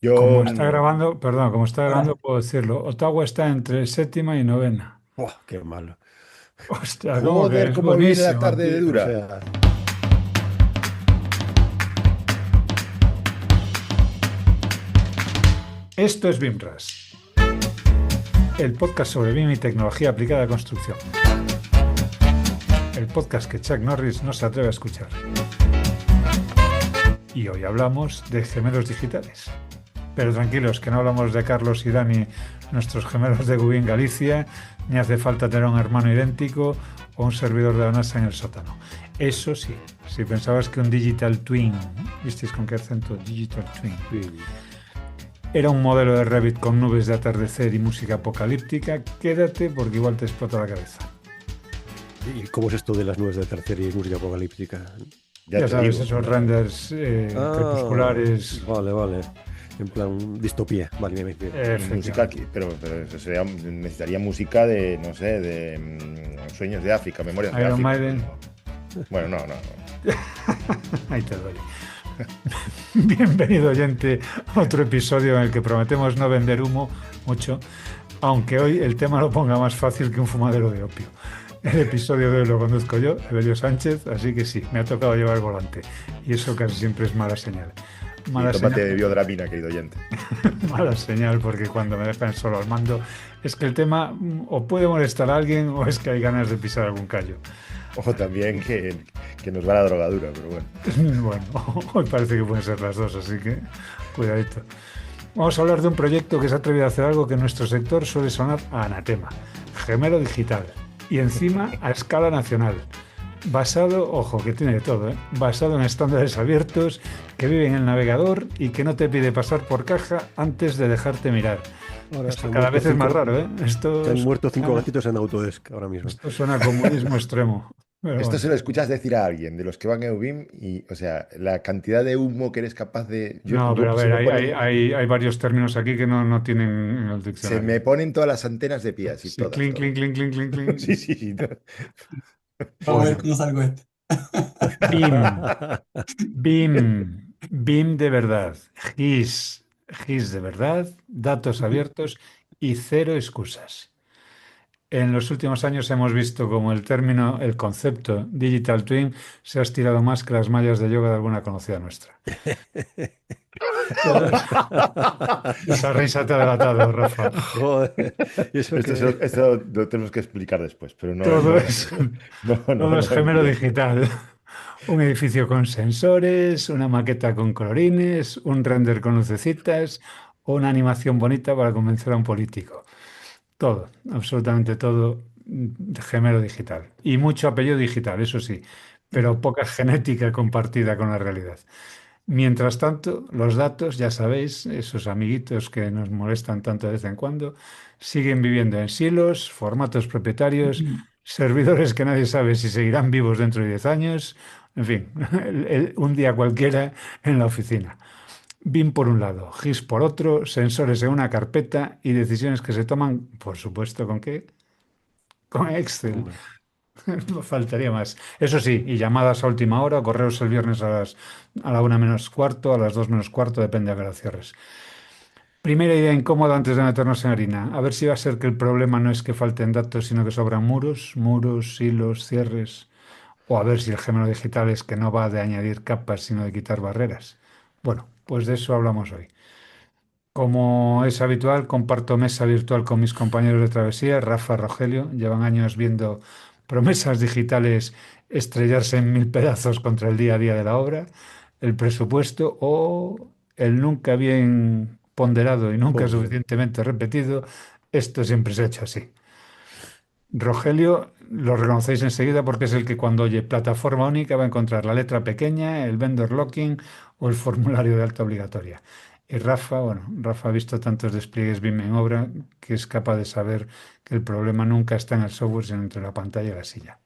Como Yo, está grabando, perdón, como está grabando, Hola. puedo decirlo. Ottawa está entre séptima y novena. Buah, qué malo. Hostia, como que joder, es cómo viene la buenísimo, tarde de tío. O dura. sea, Esto es BIMRAS, el podcast sobre BIM y tecnología aplicada a construcción. El podcast que Chuck Norris no se atreve a escuchar. Y hoy hablamos de gemelos digitales. Pero tranquilos, que no hablamos de Carlos y Dani, nuestros gemelos de Gubín Galicia, ni hace falta tener un hermano idéntico o un servidor de la NASA en el sótano. Eso sí, si pensabas que un digital twin, ¿visteis con qué acento? Digital twin. sí. Era un modelo de Revit con nubes de atardecer y música apocalíptica, quédate porque igual te explota la cabeza. ¿Y cómo es esto de las nubes de tercera y música apocalíptica? Ya Ya te sabes, digo. esos renders Ah, crepusculares, vale, vale. En plan, distopía. Vale, bien, bien. Música efectivamente. aquí, pero eso necesitaría música de, no sé, de Sueños de África, Memorias de Iron África. Maiden, Bueno, no, no, no. ahí te doy. Bienvenido, oyente, a otro episodio en el que prometemos no vender humo mucho, aunque hoy el tema lo ponga más fácil que un fumadero de opio. El episodio de hoy lo conduzco yo, Evelio Sánchez, así que sí, me ha tocado llevar el volante. Y eso casi siempre es mala señal. Y Mala señal, tómate biodramina, querido oyente. mala señal, porque cuando me dejan solo al mando, es que el tema o puede molestar a alguien o es que hay ganas de pisar algún callo. Ojo también que nos va la drogadura, pero bueno. Bueno, hoy parece que pueden ser las dos, así que cuidadito. Vamos a hablar de un proyecto que se ha atrevido a hacer algo que en nuestro sector suele sonar a anatema, gemelo digital, y encima a escala nacional. Basado, ojo, que tiene de todo, ¿eh? Basado en estándares abiertos, que vive en el navegador y que no te pide pasar por caja antes de dejarte mirar. Ahora Esto cada vez es más raro, ¿eh? se han muerto cinco gatitos en Autodesk ahora mismo. Esto suena a comunismo extremo, pero Esto se bueno. lo escuchas decir a alguien de los que van a UBIM y, o sea, la cantidad de humo que eres capaz de... No, pero a Se ver, me ponen, hay varios términos aquí que no tienen en el se diccionario. me ponen todas las antenas de pie, así Sí, todas, clink, todas. clink, clink, clink, clink, Sí, clink. sí, sí. Sí, Vamos a sí. ver cómo salgo este. BIM, BIM de verdad, GIS de verdad, datos abiertos y cero excusas. En los últimos años hemos visto como el término, el concepto Digital Twin se ha estirado más que las mallas de yoga de alguna conocida nuestra. Todo- Esa risa te ha delatado, Rafa. Joder. Y eso que. Esto lo tenemos que explicar después, pero no, Todo no, es, no, no, todo es no gemelo entiendo. digital. Un edificio con sensores, una maqueta con colorines, un render con lucecitas o una animación bonita para convencer a un político. Todo, absolutamente todo gemelo digital. Y mucho apellido digital, eso sí, pero poca genética compartida con la realidad. Mientras tanto, los datos, ya sabéis, esos amiguitos que nos molestan tanto de vez en cuando, siguen viviendo en silos, formatos propietarios, servidores que nadie sabe si seguirán vivos dentro de 10 años, en fin, un día cualquiera en la oficina. BIM por un lado, GIS por otro, sensores en una carpeta y decisiones que se toman, por supuesto, ¿con qué? Con Excel. Hombre. No faltaría más. Eso sí, y llamadas a última hora, correos el viernes a la 1 menos cuarto, a las 2 menos cuarto, depende a qué hora cierres. Primera idea incómoda antes de meternos en harina. A ver si va a ser que el problema no es que falten datos, sino que sobran muros, hilos, cierres. O a ver si el gemelo digital es que no va de añadir capas, sino de quitar barreras. Bueno, pues de eso hablamos hoy. Como es habitual, comparto mesa virtual con mis compañeros de travesía, Rafa, Rogelio. Llevan años viendo promesas digitales estrellarse en mil pedazos contra el día a día de la obra, el presupuesto o el nunca bien ponderado y nunca Joder. suficientemente repetido. Esto siempre se ha hecho así. Rogelio lo reconocéis enseguida porque es el que cuando oye plataforma única va a encontrar la letra pequeña, el vendor locking o el formulario de alta obligatoria. Y Rafa, bueno, Rafa ha visto tantos despliegues BIM en obra que es capaz de saber que el problema nunca está en el software, sino entre la pantalla y la silla.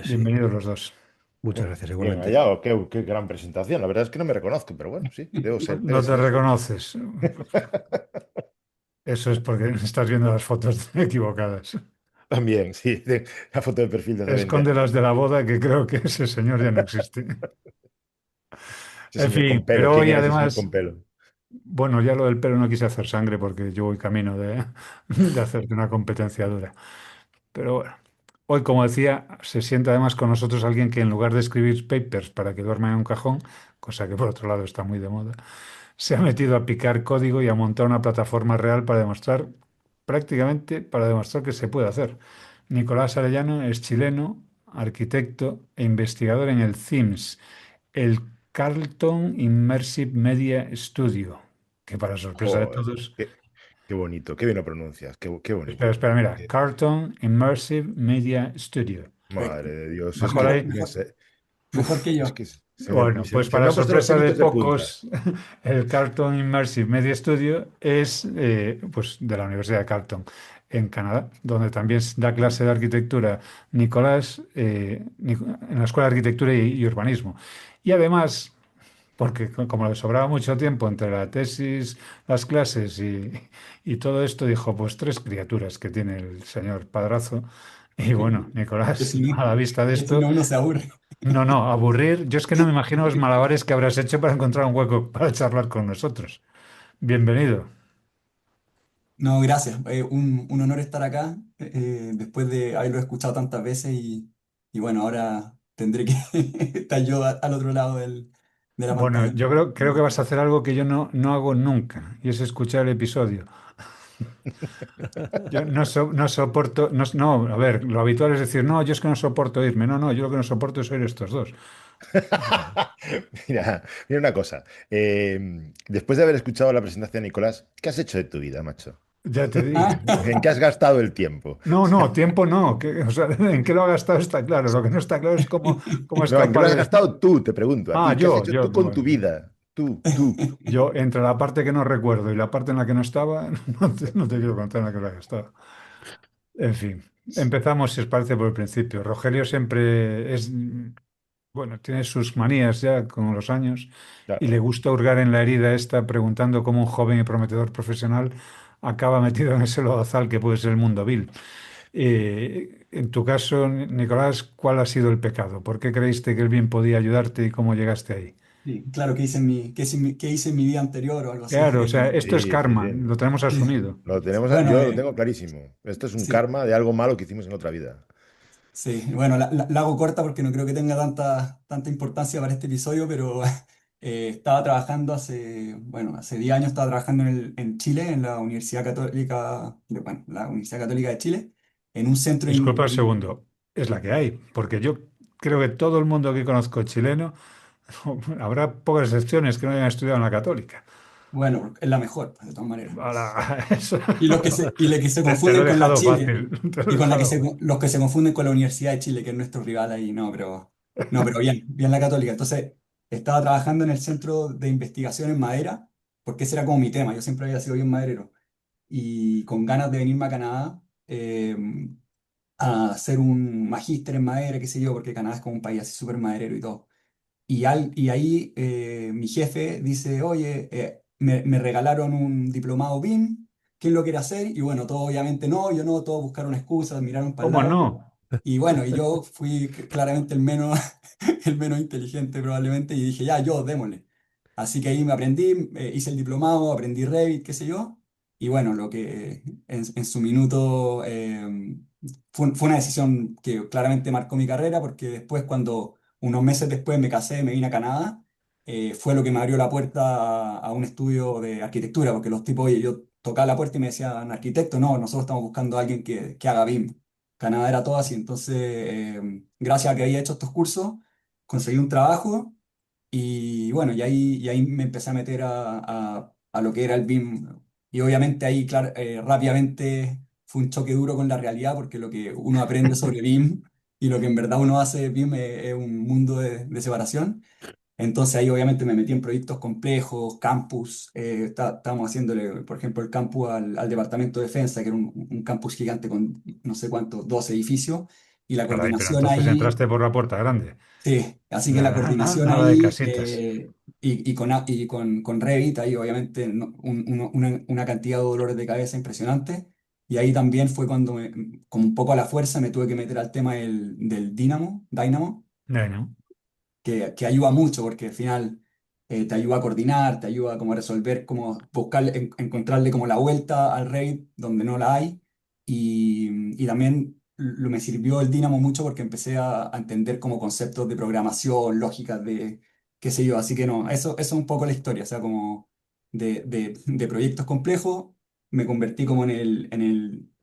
Sí. Bienvenidos los dos. Muchas gracias, Bien igualmente. hallado, qué gran presentación. La verdad es que no me reconozco, pero bueno, sí, debo No, ser, no debe te ser eso. reconoces. Eso es porque estás viendo las fotos equivocadas. También, sí, la foto de perfil de hace 20 Esconde años. las de la boda que creo que ese señor ya no existe. Ese En señor con fin, pelo, pero ¿quién hoy era ese señor además con pelo? Bueno, ya lo del pelo no quise hacer sangre porque yo voy camino de hacerte una competencia dura. Pero bueno, hoy, como decía, se sienta además con nosotros alguien que en lugar de escribir papers para que duerman en un cajón, cosa que por otro lado está muy de moda, se ha metido a picar código y a montar una plataforma real para demostrar, prácticamente para demostrar que se puede hacer. Nicolás Arellano es chileno, arquitecto e investigador en el CIMS, el Carlton Immersive Media Studio, que para sorpresa de Joder, todos, qué bonito, qué bien lo pronuncias, qué espera, bonito. espera, mira, Carlton Immersive Media Studio. Madre de Dios, es Mejor que ahí. Mejor que es yo. que Bueno, pues se me para han puesto los sorpresa de pelitos de punta. pocos, el Carleton Immersive Media Studio es pues de la Universidad de Carleton, en Canadá, donde también da clase de arquitectura Nicolás en la Escuela de Arquitectura y Urbanismo. Y además, porque como le sobraba mucho tiempo entre la tesis, las clases y todo esto, dijo, pues tres criaturas que tiene el señor padrazo. Y bueno, Que Nicolás, si no, a la vista de que si esto... no uno se aburre. No, no, aburrir. Yo es que no me imagino los malabares que habrás hecho para encontrar un hueco para charlar con nosotros. Bienvenido. No, gracias. Un honor estar acá después de haberlo escuchado tantas veces y bueno, ahora tendré que estar yo al otro lado de la Bueno, pantalla. yo creo que vas a hacer algo que yo no hago nunca, y es escuchar el episodio. Yo no soporto, no, a ver, lo habitual es decir, no, yo es que no soporto irme. No, no, yo lo que no soporto es oír estos dos. Mira una cosa. Después de haber escuchado la presentación de Nicolás, ¿qué has hecho de tu vida, macho? Ya te digo. Ah, ¿En qué has gastado el tiempo? No, no, tiempo no. O sea, en qué lo ha gastado está claro. Lo que no está claro es cómo es No, ¿en qué lo capaz has de... gastado tú? Te pregunto, a Ah, ti. ¿Qué has yo, hecho yo. tú con tu Bueno, vida? Tú. yo, entre la parte que no recuerdo y la parte en la que no estaba, no te quiero contar en la que la que estaba. En fin, empezamos, si os parece, por el principio. Rogelio siempre es, bueno, tiene sus manías ya con los años y le Claro. gusta hurgar en la herida esta preguntando cómo un joven y prometedor profesional acaba metido en ese lodazal que puede ser el mundo vil. En tu caso, Nicolás, ¿cuál ha sido el pecado? ¿Por qué creíste que el bien podía ayudarte y cómo llegaste ahí? sí, claro, que hice en mi vida anterior o algo así. Claro, o sea, esto es Sí, sí, karma, sí. lo tenemos Sí. asumido. Lo tenemos, Bueno, yo lo tengo clarísimo. Esto es un sí. karma de algo malo que hicimos en otra vida. Sí, bueno, la hago corta porque no creo que tenga tanta importancia para este episodio, pero estaba trabajando bueno, hace 10 años estaba trabajando en Chile, en la Universidad Católica, bueno, la Universidad Católica de Chile, en un centro, Disculpa un segundo, es la que hay, porque yo creo que todo el mundo que conozco chileno, habrá pocas excepciones que no hayan estudiado en la católica. bueno, es la mejor, pues, de todas maneras. Eso- Y los que se te lo he confunden con la dejado Chile, fácil, te lo he y con dejado fácil. los que se confunden con la Universidad de Chile, que es nuestro rival ahí, no, pero bien la Católica. Entonces, estaba trabajando en el Centro de Investigación en Madera, porque ese era como mi tema, yo siempre había sido bien maderero, y con ganas de venirme a Canadá a hacer un magíster en madera, qué sé yo, porque Canadá es como un país así súper maderero y todo. Y ahí mi jefe dice, oye, me regalaron un diplomado BIM, ¿quién lo quiere hacer? Y bueno, todos obviamente no, yo no, todos buscaron excusas, miraron para el ¿Cómo lado. no? Y bueno, y yo fui claramente el menos, el menos inteligente probablemente y dije, ya, yo, démosle. Así que ahí me aprendí, hice el diplomado, aprendí Revit, qué sé yo. Y bueno, lo que en su minuto fue una decisión que claramente marcó mi carrera porque después cuando unos meses después me casé, me vine a Canadá, fue lo que me abrió la puerta a un estudio de arquitectura, porque los tipos, oye, yo tocaba la puerta y me decían, arquitecto, no, nosotros estamos buscando a alguien que haga BIM. Canadá era todo así, entonces, gracias a que había hecho estos cursos, conseguí un trabajo y bueno, y ahí me empecé a meter a lo que era el BIM. Y obviamente ahí, claro, rápidamente fue un choque duro con la realidad, porque lo que uno aprende sobre BIM y lo que en verdad uno hace BIM es un mundo de separación. Entonces ahí obviamente me metí en proyectos complejos, campus, estábamos haciéndole, por ejemplo, el campus al Departamento de Defensa, que era un campus gigante con no sé cuántos, 12 edificios, y la Caray, pero coordinación entonces ahí. entraste por la puerta grande. Sí, así que la coordinación Nada de ahí casitas. con Revit, ahí obviamente una cantidad de dolores de cabeza impresionante. Y ahí también fue cuando, como un poco a la fuerza, me tuve que meter al tema del Dynamo, Bueno, que ayuda mucho porque al final, te ayuda a coordinar, te ayuda como a resolver, como buscar, encontrarle como la vuelta al Revit donde no la hay. Y también me sirvió el Dynamo mucho porque empecé a entender como conceptos de programación, lógicas de qué sé yo. Así que no, eso es un poco la historia, o sea, como de proyectos complejos, me convertí como en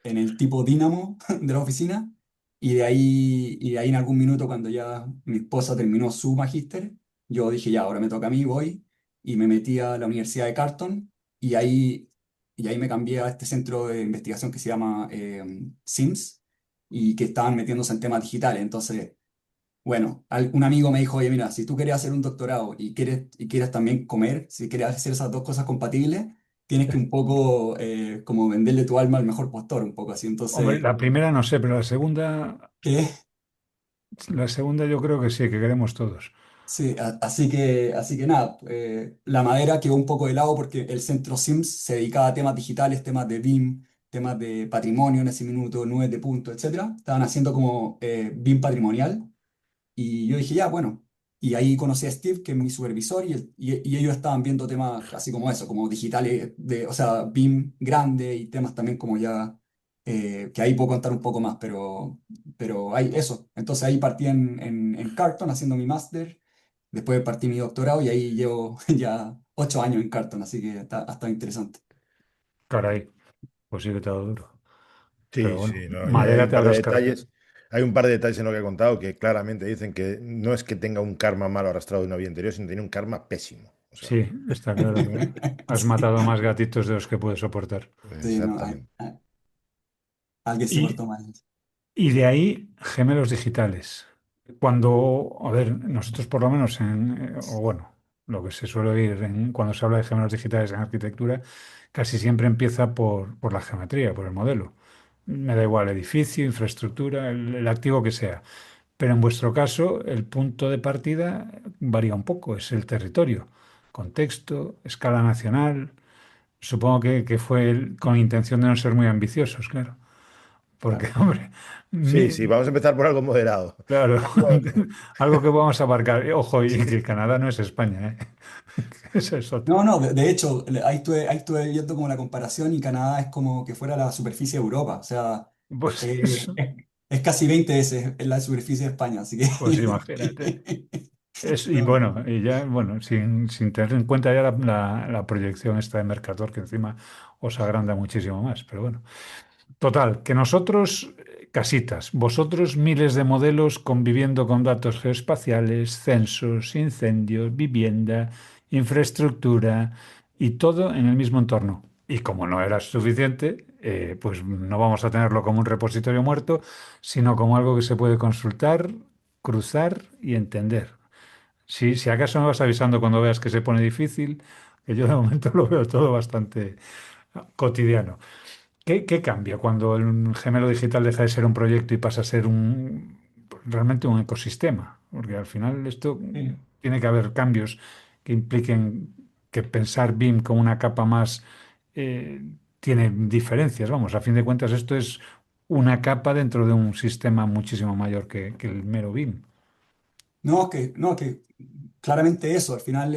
el tipo Dynamo de la oficina. Y de ahí en algún minuto, cuando ya mi esposa terminó su magíster, yo dije, ya, ahora me toca a mí, voy, y me metí a la Universidad de Carleton, y ahí me cambié a este centro de investigación que se llama SIMS, y que estaban metiéndose en temas digitales. Entonces, bueno, un amigo me dijo, oye, mira, si tú quieres hacer un doctorado y quieres también comer, si quieres hacer esas dos cosas compatibles, tienes que un poco como venderle tu alma al mejor postor, un poco así. Hombre, Entonces, la primera no sé, pero ¿qué? la segunda yo creo que sí, que queremos todos. Sí, así que nada, la madera quedó un poco de lado porque el centro SIMS se dedicaba a temas digitales, temas de BIM, temas de patrimonio en ese minuto, nubes de puntos, etcétera. Estaban haciendo como BIM patrimonial y yo dije, ya, bueno. Y ahí conocí a Steve, que es mi supervisor, y ellos estaban viendo temas así como eso, como digitales, o sea, BIM grande y temas también como ya, que ahí puedo contar un poco más, pero hay eso. Entonces ahí partí en Carleton haciendo mi máster, después partí mi doctorado y ahí llevo ya 8 años en Carleton, así que ha estado interesante. Caray, pues sí que te ha dado duro. Pero Sí, bueno, sí, no, y hay madera un te par de habrás cargado. detalles, hay un par de detalles en lo que he contado que claramente dicen que no es que tenga un karma malo arrastrado de una vida anterior, sino que tiene un karma pésimo. O sea, Sí, está claro que has Sí, matado más gatitos de los que puedes soportar. sí, no, exactamente. alguien se Y, portó mal. y de ahí, gemelos digitales. Cuando, a ver, nosotros por lo menos o bueno, lo que se suele oír cuando se habla de gemelos digitales en arquitectura, casi siempre empieza por la geometría, por el modelo. Me da igual edificio, infraestructura, el activo que sea. Pero en vuestro caso, el punto de partida varía un poco, es el territorio, contexto, escala nacional. Supongo que fue con intención de no ser muy ambiciosos, claro. Porque, Claro. hombre, Sí, sí, vamos a empezar por algo moderado. claro, Bueno, algo que vamos a abarcar. Ojo, y que Canadá no es España, ¿eh? Eso es No, otro. no, de hecho, ahí estuve viendo como la comparación y Canadá es como que fuera la superficie de Europa, o sea, Pues eh, eso, es, es casi 20 veces la superficie de España, así pues imagínate. que... Y No, bueno, y ya, bueno, sin tener en cuenta ya la proyección esta de Mercator, que encima os agranda muchísimo más, pero bueno. Total, que nosotros casitas, vosotros miles de modelos conviviendo con datos geoespaciales, censos, incendios, vivienda, infraestructura y todo en el mismo entorno. Y como no era suficiente, pues no vamos a tenerlo como un repositorio muerto, sino como algo que se puede consultar, cruzar y entender. Si acaso me vas avisando cuando veas que se pone difícil, que yo de momento lo veo todo bastante cotidiano. ¿Qué cambia cuando el gemelo digital deja de ser un proyecto y pasa a ser realmente un ecosistema? Porque al final esto sí. tiene que haber cambios que impliquen que pensar BIM como una capa más eh, tiene diferencias. Vamos, a fin de cuentas esto es una capa dentro de un sistema muchísimo mayor que el mero BIM. No, que claramente eso, al final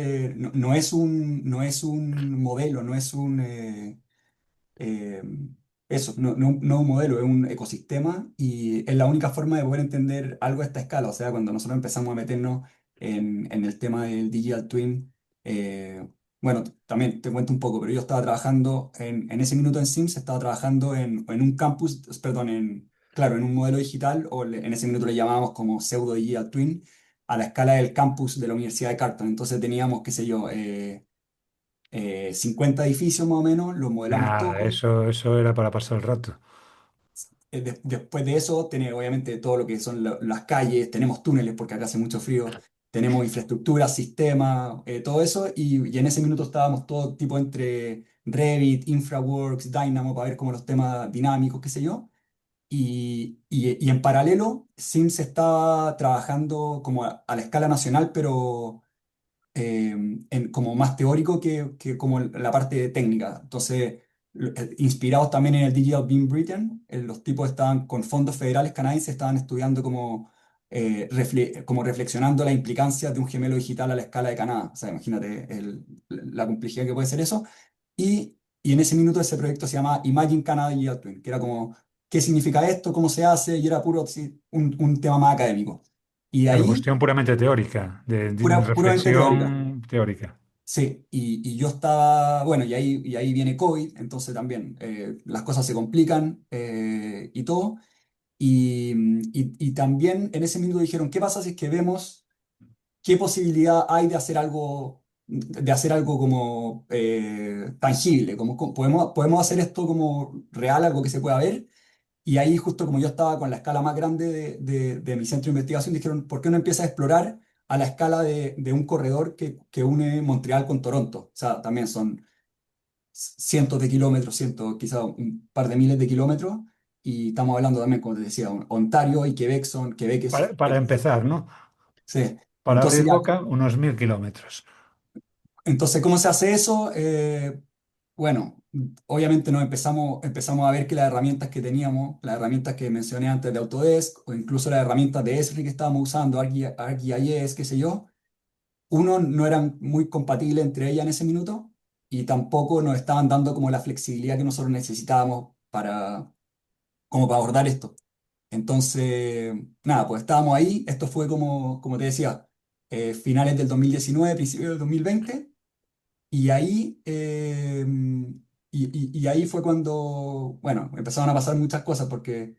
no es un modelo, no es eh, eso, no un modelo, es un ecosistema y es la única forma de poder entender algo a esta escala. O sea, cuando nosotros empezamos a meternos en el tema del Digital Twin, bueno, también te cuento un poco, pero yo estaba trabajando en ese minuto en Sims, estaba trabajando en un campus, perdón, claro, en un modelo digital, o en ese minuto le llamábamos como pseudo Digital Twin, a la escala del campus de la Universidad de Carleton. Entonces teníamos, qué sé yo, 50 edificios más o menos, los modelamos Nada, todos. eso era para pasar el rato. Después de eso, tiene obviamente todo lo que son las calles, tenemos túneles porque acá hace mucho frío, tenemos infraestructura, sistemas, todo eso, y en ese minuto estábamos todo tipo entre Revit, InfraWorks, Dynamo, para ver como los temas dinámicos, qué sé yo. Y en paralelo, Sims estaba trabajando como a la escala nacional, pero como más teórico que como la parte técnica. Entonces, inspirados también en el Digital BIM Britain, los tipos estaban con fondos federales canadienses, estaban estudiando como como reflexionando la implicancia de un gemelo digital a la escala de Canadá. O sea, imagínate la complejidad que puede ser eso. Y en ese minuto ese proyecto se llamaba Imagine Canada Digital Twin, que era como, ¿qué significa esto? ¿Cómo se hace? Y era puro, sí, un tema más académico. Y de Claro, ahí, cuestión puramente teórica, de puramente teórica. reflexión teórica. Sí, y yo estaba, bueno, y ahí viene COVID, entonces también las cosas se complican y todo. Y también en ese minuto dijeron, ¿qué pasa si es que vemos qué posibilidad hay de hacer algo como tangible? Podemos hacer esto como real, algo que se pueda ver. Y ahí justo como yo estaba con la escala más grande de mi centro de investigación, dijeron, ¿por qué no empiezas a explorar a la escala de un corredor que une Montreal con Toronto? O sea, también son cientos de kilómetros, quizá un par de miles de kilómetros, y estamos hablando también, como te decía, Ontario y Quebec Para empezar, ¿no? sí. Para Entonces abrir ya, boca, unos 1000 kilómetros. entonces, ¿cómo se hace eso? Bueno, obviamente empezamos a ver que las herramientas que teníamos, las herramientas que mencioné antes de Autodesk, o incluso las herramientas de Esri que estábamos usando, ArcGIS, qué sé yo, uno, no eran muy compatibles entre ellas en ese minuto y tampoco nos estaban dando como la flexibilidad que nosotros necesitábamos como para abordar esto. Entonces, nada, pues estábamos ahí, esto fue como te decía, finales del 2019, principios del 2020. Y ahí, y ahí fue cuando, bueno, empezaron a pasar muchas cosas porque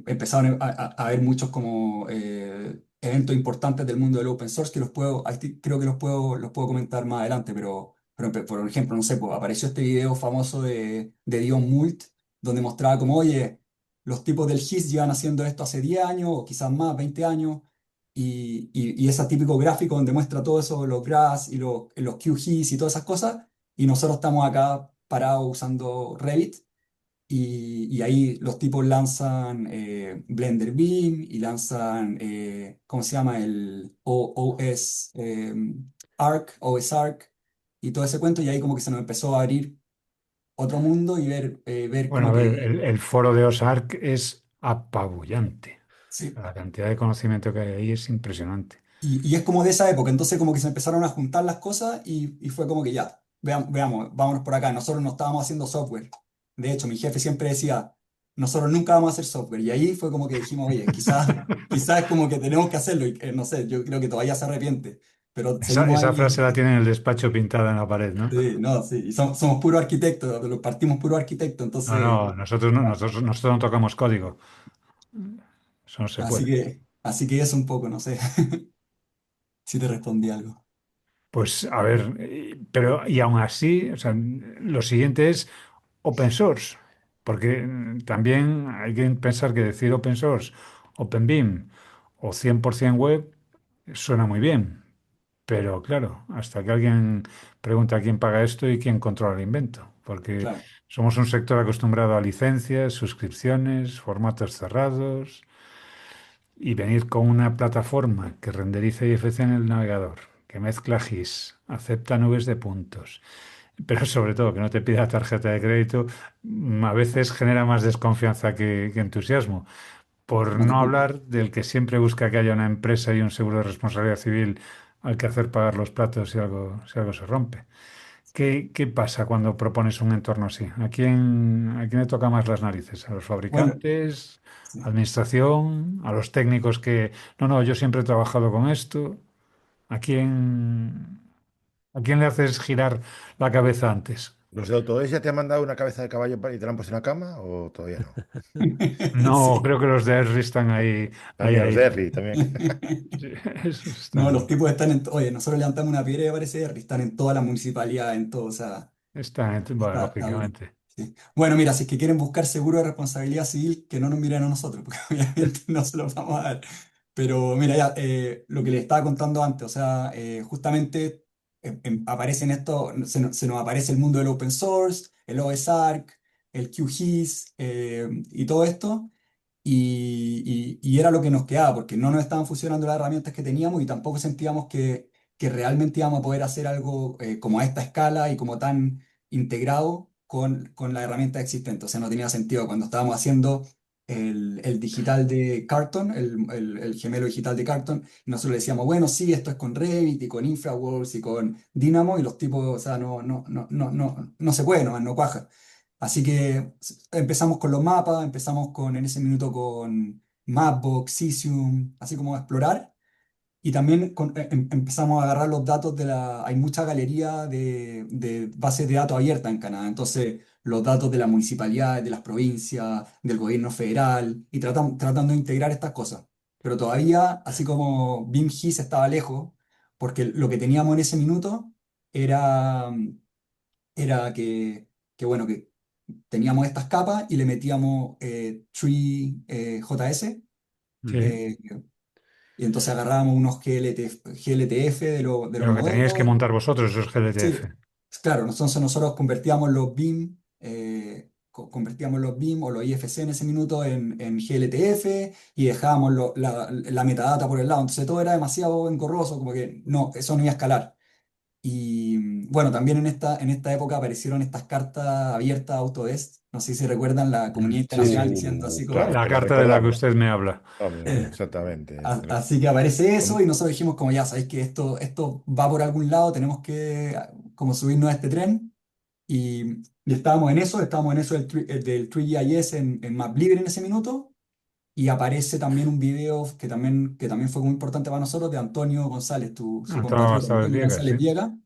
empezaron a haber muchos como eventos importantes del mundo del open source que creo que los puedo comentar más adelante, pero por ejemplo, no sé, pues apareció este video famoso de Dion Mult donde mostraba como, oye, los tipos del GIS llevan haciendo esto hace 10 años o quizás más, 20 años, y ese típico gráfico donde muestra todo eso, los graphs y los QGIS y todas esas cosas, y nosotros estamos acá parados usando Revit. Y ahí los tipos lanzan Blender Beam y lanzan, ¿cómo se llama? El OS Arc, OS Arc y todo ese cuento. Y ahí como que se nos empezó a abrir otro mundo y ver Bueno, como a ver, que, el foro de Ozark es apabullante. sí. La cantidad de conocimiento que hay ahí es impresionante. Y es como de esa época. Entonces como que se empezaron a juntar las cosas y fue como que ya, veamos, vámonos por acá. Nosotros no estábamos haciendo software. De hecho, mi jefe siempre decía, nosotros nunca vamos a hacer software. Y ahí fue como que dijimos, oye, quizás es como que tenemos que hacerlo. Y no sé, yo creo que todavía se arrepiente. Pero seguimos Esa frase ahí. la tiene en el despacho pintada en la pared, ¿no? Sí, no, sí. Y somos puros arquitectos, partimos puros arquitectos. No, Entonces, no, nosotros no tocamos código. Eso no se así puede. que, así que eso un poco, no sé si te respondí algo. Pues a ver, pero y aún así, o sea, lo siguiente es open source, porque también hay que pensar que decir open source, Open BIM o 100% web suena muy bien, pero claro, hasta que alguien pregunta quién paga esto y quién controla el invento, porque Claro. somos un sector acostumbrado a licencias, suscripciones, formatos cerrados y venir con una plataforma que renderiza IFC en el navegador, que mezcla GIS, acepta nubes de puntos, pero sobre todo que no te pida tarjeta de crédito, a veces genera más desconfianza que entusiasmo. Por No te no preocupes. hablar del que siempre busca que haya una empresa y un seguro de responsabilidad civil al que hacer pagar los platos si algo se rompe. ¿Qué pasa cuando propones un entorno así? ¿A quién le toca más las narices? ¿A los Bueno, fabricantes? sí. ¿Administración? ¿A los técnicos que, no, no, yo siempre he trabajado con esto? ¿A quién le haces girar la cabeza antes? ¿Los de Autodesk ya te han mandado una cabeza de caballo y te la han puesto en la cama o todavía no? No, Sí. creo que los de Esri están ahí, ahí, También los de ahí. Erri, también. Sí, esos No, los están, tipos están oye, nosotros levantamos una piedra y aparece Harry, están en toda la municipalidad, en todo, o sea, bueno, está duro. lógicamente. Sí. Bueno, mira, si es que quieren buscar seguro de responsabilidad civil, que no nos miren a nosotros, porque obviamente no se los vamos a dar. Pero mira, ya, lo que les estaba contando antes, o sea, justamente aparecen esto, se nos aparece el mundo del open source, el OSARC, el QGIS y todo esto. Y era lo que nos quedaba, porque no nos estaban funcionando las herramientas que teníamos y tampoco sentíamos que realmente íbamos a poder hacer algo como a esta escala y como tan integrado con la herramienta existente. O sea, no tenía sentido cuando estábamos haciendo el digital de Carton, el gemelo digital de Carton, y nosotros le decíamos, bueno, sí, esto es con Revit y con InfraWorks y con Dynamo, y los tipos, o sea, no se puede, no cuaja. Así que empezamos con los mapas, empezamos con, en ese minuto con Mapbox, Cesium, así como a explorar. Y también empezamos a agarrar los datos de la... Hay mucha galería de bases de datos abiertas en Canadá. Entonces, los datos de las municipalidades, de las provincias, del gobierno federal, y tratando de integrar estas cosas. Pero todavía, así como BIM-GIS estaba lejos, porque lo que teníamos en ese minuto era, era bueno, que teníamos estas capas y le metíamos Tree JS. Sí. eh, y entonces agarrábamos unos GLTF de los Pero que teníais que modelos. montar vosotros esos GLTF. Sí, claro, entonces nosotros convertíamos los BIM, convertíamos los BIM o los IFC en ese minuto en GLTF y dejábamos la metadata por el lado. Entonces todo era demasiado engorroso, como que no, eso no iba a escalar. Y bueno, también en esta época aparecieron estas cartas abiertas Autodesk. No sé si recuerdan la comunidad Sí, internacional sí. diciendo así Claro La como... que la carta de la que recordamos. usted me habla. Hombre, eh, exactamente. Así que aparece eso y nosotros dijimos como ya, sabéis que esto va por algún lado, tenemos que como subirnos a este tren y estábamos en eso del 3GIS en MapLibre en ese minuto y aparece también un video que también fue muy importante para nosotros de Antonio González, su Antonio compatriota González Antonio Viegas, González sí. Viega,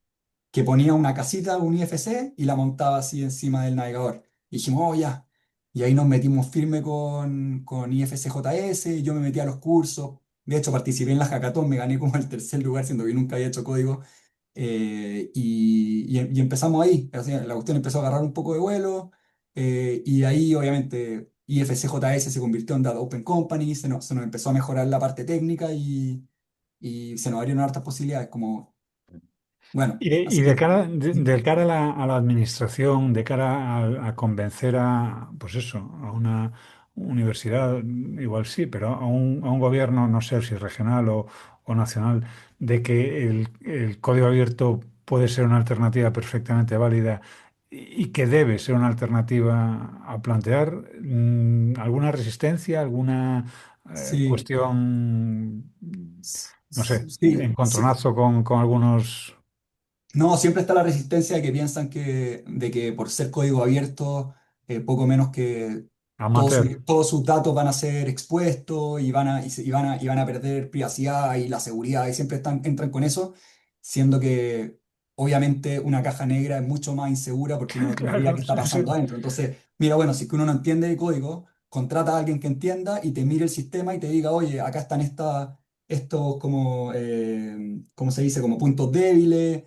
que ponía una casita, un IFC, y la montaba así encima del navegador. Y dijimos, oh, ya. Y ahí nos metimos firme con IFCJS, yo me metí a los cursos. De hecho, participé en la hackathon, me gané como el tercer lugar, siendo que nunca había hecho código. Y empezamos ahí. O sea, la cuestión empezó a agarrar un poco de vuelo. Y ahí, obviamente, IFCJS se convirtió en Data Open Company, se nos empezó a mejorar la parte técnica y se nos abrieron hartas posibilidades, como, bueno, Y así que... de cara a la administración, de cara a convencer a, pues eso, a una universidad, igual sí, pero a un gobierno, no sé si regional o nacional, de que el código abierto puede ser una alternativa perfectamente válida y que debe ser una alternativa a plantear, ¿alguna resistencia, alguna Sí, cuestión, no sé, sí, sí. encontronazo con algunos No, siempre está la resistencia de que piensan de que por ser código abierto, poco menos que amateur? todos sus datos van a ser expuestos y y van a perder privacidad y la seguridad, y siempre entran con eso, siendo que obviamente una caja negra es mucho más insegura porque uno no tiene idea Claro, qué está pasando adentro. Entonces, mira, bueno, si es que uno no entiende de código, contrata a alguien que entienda y te mire el sistema y te diga, oye, acá están estos como, ¿cómo se dice? Como puntos débiles,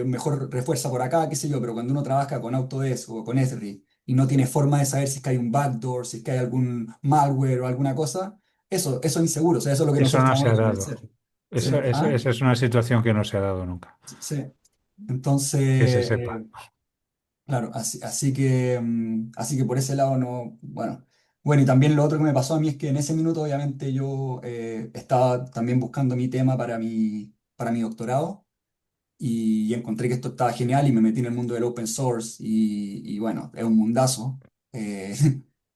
mejor refuerza por acá, qué sé yo, pero cuando uno trabaja con Autodesk o con Esri y no tiene forma de saber si es que hay un backdoor, si es que hay algún malware o alguna cosa, eso es inseguro, o sea, eso es lo que eso nosotros no se tratamos ha de dado. convencer. Sí, ¿ah? Esa es una situación que no se ha dado nunca, Sí. Entonces, que se sepa. claro, así que por ese lado no, bueno. Bueno, y también lo otro que me pasó a mí es que en ese minuto obviamente yo estaba también buscando mi tema para mi doctorado y encontré que esto estaba genial y me metí en el mundo del open source y bueno, es un mundazo. Eh,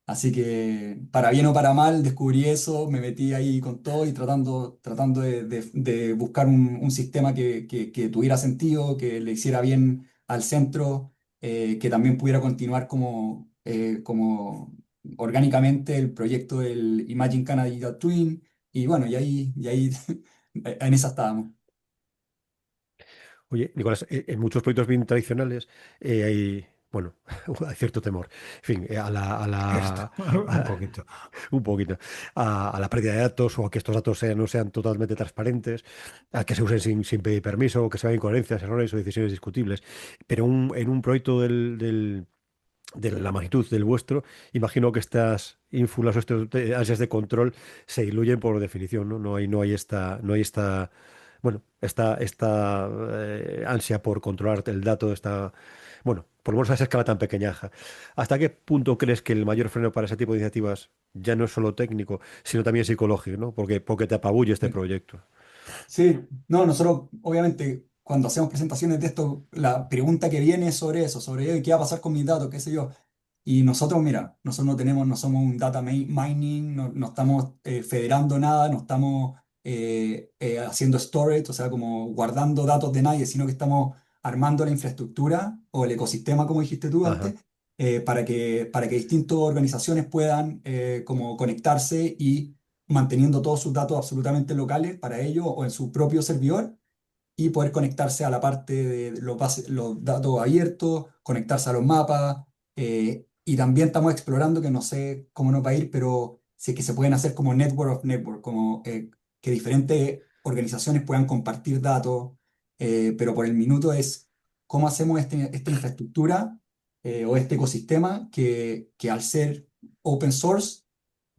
así que para bien o para mal descubrí eso, me metí ahí con todo y tratando de buscar un sistema que tuviera sentido, que le hiciera bien al centro, que también pudiera continuar como orgánicamente el proyecto del Imagine Canada Digital Twin y bueno, y ahí en esa estábamos. Oye, Nicolás, en muchos proyectos bien tradicionales hay, bueno, hay cierto temor. En fin, Cierto, un a- poquito. un poquito, a la pérdida de datos o a que estos datos no sean totalmente transparentes, a que se usen sin pedir permiso, o que se hagan incoherencias, errores o decisiones discutibles. Pero en un proyecto de la magnitud del vuestro, imagino que estas ínfulas o estos ansias de control se diluyen por definición, ¿no? No hay esta, bueno, esta ansia por controlar el dato, bueno, por lo menos a esa escala tan pequeñaja. ¿Hasta qué punto crees que el mayor freno para ese tipo de iniciativas ya no es solo técnico, sino también psicológico, ¿no? Porque te apabulle este proyecto. Sí, no, nosotros obviamente cuando hacemos presentaciones de esto, la pregunta que viene es sobre eso, sobre "Oye, qué va a pasar con mis datos, qué sé yo". Y nosotros, mira, nosotros no tenemos, no somos un data mining, no, no estamos federando nada, no estamos haciendo storage, o sea, como guardando datos de nadie, sino que estamos armando la infraestructura o el ecosistema, como dijiste tú Ajá. antes, para que distintas organizaciones puedan como conectarse y manteniendo todos sus datos absolutamente locales para ellos o en su propio servidor y poder conectarse a la parte de los datos abiertos, conectarse a los mapas. Y también estamos explorando, que no sé cómo nos va a ir, pero sí que se pueden hacer como network of network, como que diferentes organizaciones puedan compartir datos, pero por el minuto es cómo hacemos esta infraestructura o este ecosistema que al ser open source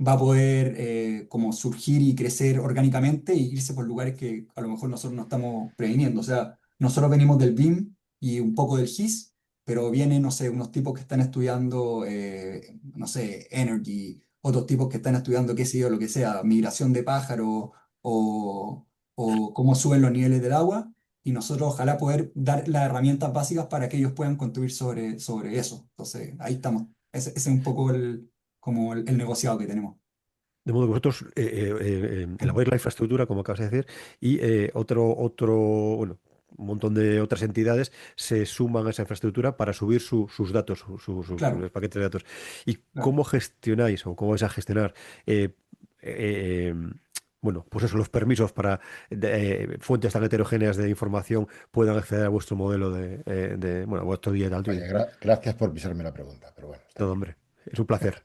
va a poder como surgir y crecer orgánicamente e irse por lugares que a lo mejor nosotros no estamos previniendo. O sea, nosotros venimos del BIM y un poco del GIS, pero vienen, no sé, unos tipos que están estudiando, no sé, energy, otros tipos que están estudiando, qué sé yo, lo que sea, migración de pájaros o cómo suben los niveles del agua. Y nosotros ojalá poder dar las herramientas básicas para que ellos puedan construir sobre eso. Entonces, ahí estamos. Ese es un poco como el negociado que tenemos. De modo que vosotros elaboráis la infraestructura, como acabas de decir, y bueno, un montón de otras entidades se suman a esa infraestructura para subir sus datos, Claro, sus paquetes de datos. ¿Y claro. cómo gestionáis o cómo vais a gestionar, eh, eh, bueno, pues eso, los permisos para fuentes tan heterogéneas de información puedan acceder a vuestro modelo bueno, a vuestro digital Oye, twin? gracias por pisarme la pregunta, pero bueno, está No, bien. hombre, es un placer.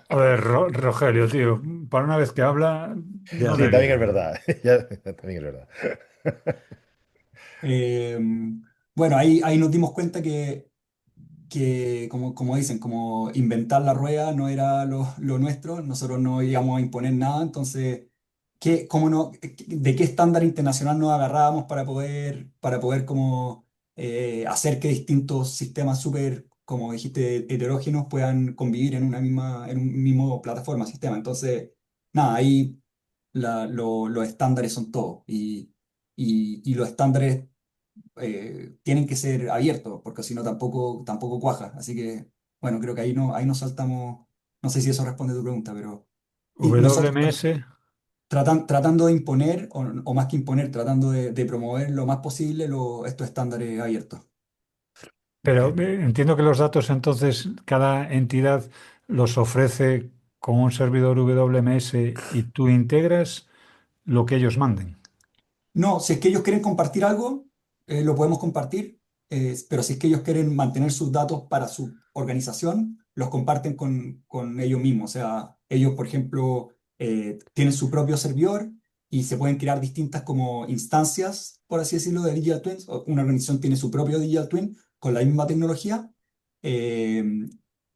A ver, Rogelio, tío, para una vez que habla, Ya, no Sí, me sí. también es líes. verdad. También es verdad. Eh, bueno, ahí nos dimos cuenta que como dicen, como inventar la rueda no era lo nuestro, nosotros no íbamos a imponer nada, entonces, cómo no, ¿de qué estándar internacional nos agarrábamos para poder como hacer que distintos sistemas súper, como dijiste, heterógenos puedan convivir en un mismo plataforma, sistema? Entonces, nada, ahí los estándares son todo y los estándares tienen que ser abiertos, porque si no tampoco cuaja. Así que, bueno, creo que ahí nos saltamos, no sé si eso responde a tu pregunta, pero y nosotros WMS, tratando de imponer, o más que imponer, tratando de promover lo más posible estos estándares abiertos. pero Entiendo. entiendo que los datos entonces cada entidad los ofrece con un servidor WMS y tú integras lo que ellos manden. No, si es que ellos quieren compartir algo, lo podemos compartir, pero si es que ellos quieren mantener sus datos para su organización, los comparten con ellos mismos. O sea, ellos, por ejemplo, tienen su propio servidor y se pueden crear distintas como instancias, por así decirlo, de Digital Twins. Una organización tiene su propio Digital Twin con la misma tecnología. eh,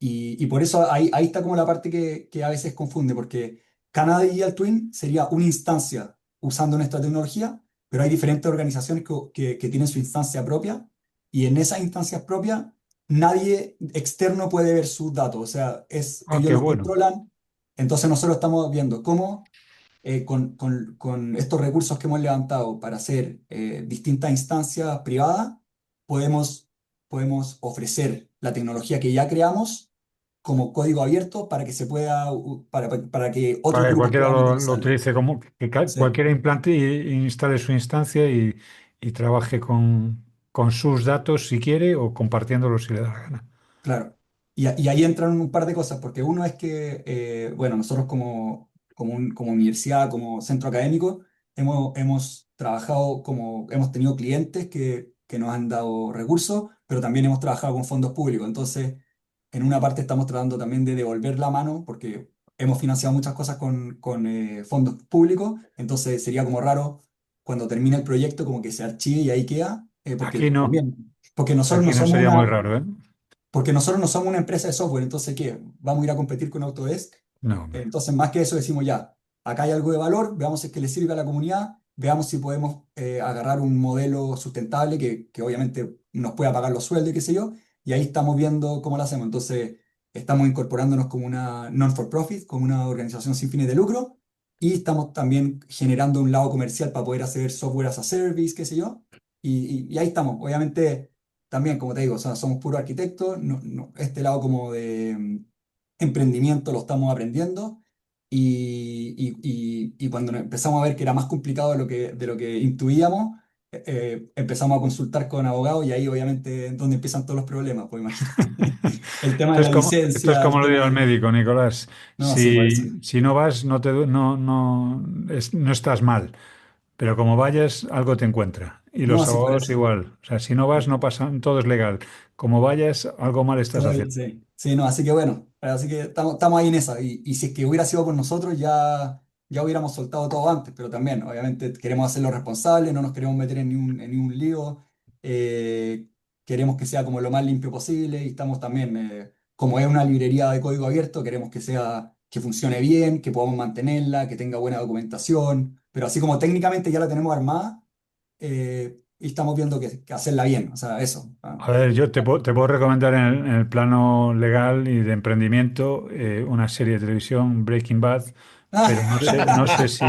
y por eso ahí está como la parte que a veces confunde, porque cada Digital Twin sería una instancia usando nuestra tecnología, pero hay diferentes organizaciones que tienen su instancia propia y en esas instancias propias nadie externo puede ver sus datos, o sea, Ah, ellos qué los bueno. controlan. Entonces nosotros estamos viendo cómo con estos recursos que hemos levantado para hacer distintas instancias privadas, podemos, podemos ofrecer la tecnología que ya creamos como código abierto para que se pueda, para que otros Para que grupos cualquiera puedan lo utilizarla. utilice como que Sí, cualquiera implante e instale su instancia y trabaje con sus datos si quiere o compartiéndolos si le da la gana. claro. Y ahí entran un par de cosas, porque uno es que, bueno, nosotros como universidad, como centro académico, hemos trabajado hemos tenido clientes que nos han dado recursos, pero también hemos trabajado con fondos públicos. Entonces, en una parte estamos tratando también de devolver la mano, porque hemos financiado muchas cosas con fondos públicos, entonces sería como raro cuando termine el proyecto como que se archive y ahí queda, porque Aquí no, también, porque nosotros no aquí no somos sería muy una raro, ¿eh? porque nosotros no somos una empresa de software, entonces, ¿qué? ¿Vamos a ir a competir con Autodesk? No, hombre. Entonces, más que eso, decimos ya, acá hay algo de valor, veamos si es que le sirve a la comunidad, veamos si podemos agarrar un modelo sustentable que obviamente nos pueda pagar los sueldos y qué sé yo, y ahí estamos viendo cómo lo hacemos. Entonces, estamos incorporándonos como una non-for-profit, como una organización sin fines de lucro, y estamos también generando un lado comercial para poder hacer software as a service, qué sé yo, y ahí estamos. Obviamente también, como te digo, o sea, somos puros arquitectos, este lado como de emprendimiento lo estamos aprendiendo y cuando empezamos a ver que era más complicado de lo que intuíamos, empezamos a consultar con abogados y ahí obviamente es donde empiezan todos los problemas, pues imagínate, el tema de la Esto es licencia, el como lo digo tema al de... médico, Nicolás. No, sí, por eso. Si no vas, no estás mal. Pero como vayas, algo te encuentra. Y No, los sí, por abogados eso. igual. O sea, si no vas, no pasa, todo es legal. Como vayas, algo mal estás haciendo. Sí, sí, no, así que bueno, así que estamos ahí en esa. Y si es que hubiera sido por nosotros, ya hubiéramos soltado todo antes, pero también, obviamente, queremos hacerlo responsable, no nos queremos meter en ningún lío, eh, queremos que sea como lo más limpio posible y estamos también, como es una librería de código abierto, queremos que sea, que funcione bien, que podamos mantenerla, que tenga buena documentación, pero así como técnicamente ya la tenemos armada, y estamos viendo que hacerla bien, o sea, eso. A ver, yo te puedo recomendar en el plano legal y de emprendimiento una serie de televisión, Breaking Bad, pero no sé si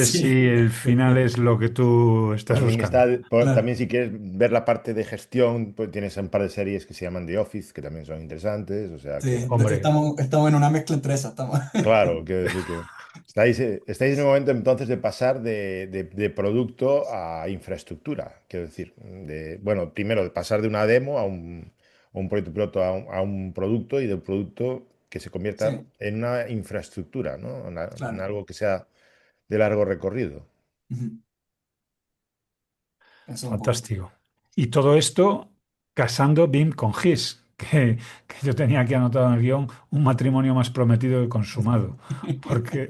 Sí, el final es lo que tú estás También buscando. está, claro. también si quieres ver la parte de gestión, pues tienes un par de series que se llaman The Office, que también son interesantes, o sea Sí, que, Hombre, estamos en una mezcla entre esas. Estamos. claro, quiero decir que estáis en el momento entonces de pasar de producto a infraestructura, quiero decir, bueno, primero de pasar de una demo a un proyecto piloto a un producto y de un producto que se convierta Sí, en una infraestructura, ¿no? En claro. algo que sea de largo recorrido. Ujú. Eso un poco. fantástico. Y todo esto casando BIM con GIS, que yo tenía aquí anotado en el guión, un matrimonio más prometido que consumado, porque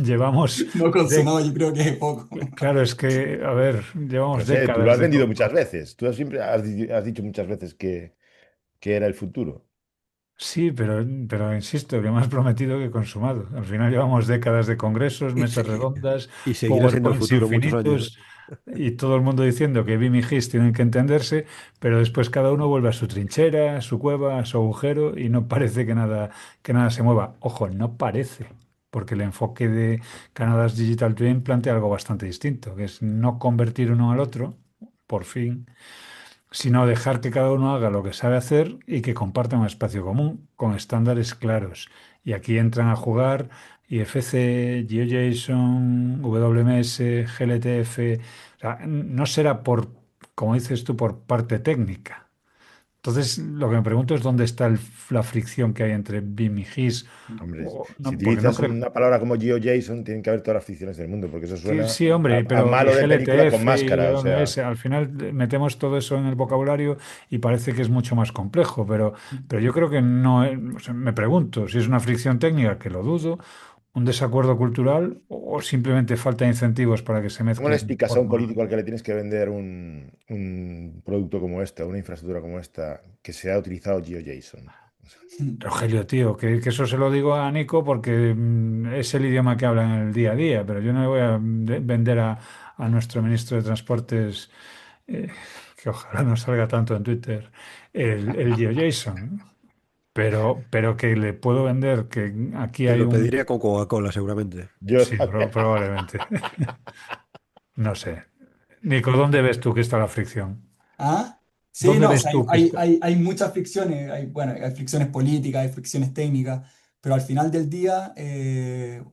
llevamos, No de, consumado, yo creo que es poco. claro, es que, a ver, No llevamos sé, tú lo décadas has de... vendido muchas veces. Tú siempre has dicho muchas veces que era el futuro. Sí, pero insisto, que más prometido que consumado. Al final llevamos décadas de congresos, Y, mesas se- redondas, y seguirá siendo el PowerPoints futuro muchos años. infinitos y todo el mundo diciendo que BIM y GIS tienen que entenderse, pero después cada uno vuelve a su trinchera, a su cueva, a su agujero y no parece que nada se mueva. Ojo, no parece, porque el enfoque de Canada's Digital Twin plantea algo bastante distinto, que es no convertir uno al otro, por fin, sino dejar que cada uno haga lo que sabe hacer y que comparta un espacio común con estándares claros. Y aquí entran a jugar IFC, GeoJSON, WMS, GLTF. O sea, no será por, como dices tú, por parte técnica. Entonces, lo que me pregunto es dónde está la fricción que hay entre BIM y GIS. Hombre, si Porque no utilizas creo una palabra como GeoJSON, tienen que haber todas las ficciones del mundo, porque eso que suena sí, hombre, a pero y malo de película con GLTF y máscara. O sea, WMS, al final metemos todo eso en el vocabulario y parece que es mucho más complejo, pero yo creo que no, o sea, me pregunto si es una fricción técnica, que lo dudo, un desacuerdo cultural o simplemente falta de incentivos para que se ¿cómo le mezclen de explicas a un forma... político al que le tienes que vender un producto como este, una infraestructura como esta, que se ha utilizado GeoJSON? Rogelio, tío, que eso se lo digo a Nico porque es el idioma que habla en el día a día, pero yo no le voy a vender a nuestro ministro de Transportes eh, que ojalá no salga tanto en Twitter, el GeoJSON, pero que le puedo vender que aquí Te hay lo un... pediría con Coca-Cola, seguramente. Yo Sí, también. probablemente. No sé. Nico, ¿dónde ves tú que está la fricción? ¿Ah? Sí, ¿Dónde no, o ves sea, tú que está? hay muchas fricciones, bueno, hay fricciones políticas, hay fricciones técnicas, pero al final del día,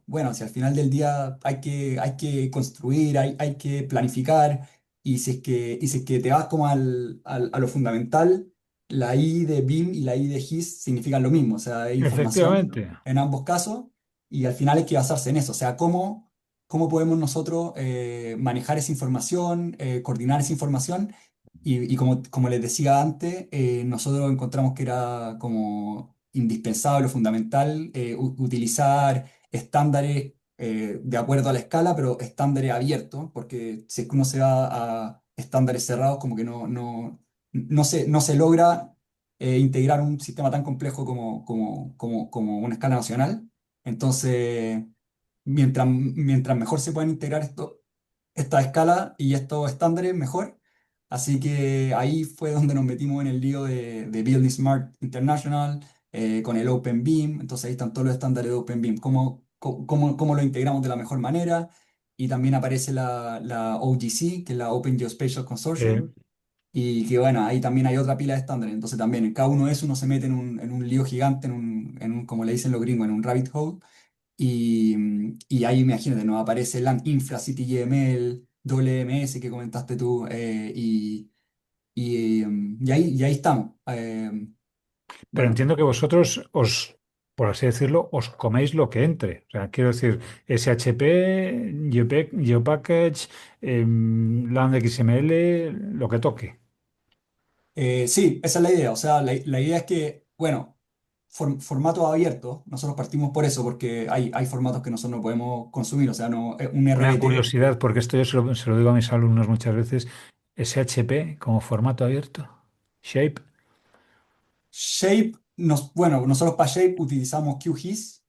bueno, si al final del día hay que construir, hay que planificar, y si es que te vas como a lo fundamental, la I de BIM y la I de GIS significan lo mismo, o sea, hay información Efectivamente. en ambos casos, y al final hay que basarse en eso, o sea, cómo podemos nosotros manejar esa información, coordinar esa información y como les decía antes, nosotros encontramos que era como indispensable o fundamental utilizar estándares de acuerdo a la escala, pero estándares abiertos, porque si es que uno se va a estándares cerrados, como que no se logra integrar un sistema tan complejo como una escala nacional. Entonces, mientras mejor se puedan integrar esta escala y estos estándares, mejor. Así que ahí fue donde nos metimos en el lío de Building Smart International, con el Open BIM. Entonces ahí están todos los estándares de Open BIM, cómo lo integramos de la mejor manera. Y también aparece la OGC, que es la Open Geospatial Eh, Consortium, Y que bueno, ahí también hay otra pila de estándares. Entonces también en cada uno de esos uno se mete en un lío gigante, como le dicen los gringos, en un rabbit hole. Y ahí imagínate, nos aparece LAN Infra, CityGML, WMS que comentaste tú, y ahí estamos. Pero Bueno, entiendo que vosotros por así decirlo, os coméis lo que entre. O sea, quiero decir, SHP, GeoPackage, LAN XML, lo que toque. sí, esa es la idea. O sea, la idea es que, bueno, formatos abiertos, nosotros partimos por eso, porque hay formatos que nosotros no podemos consumir. O sea, no, un Me da RBT. curiosidad, porque esto yo se lo digo a mis alumnos muchas veces, SHP como formato abierto, Shape, Shape, bueno, nosotros para Shape utilizamos QGIS.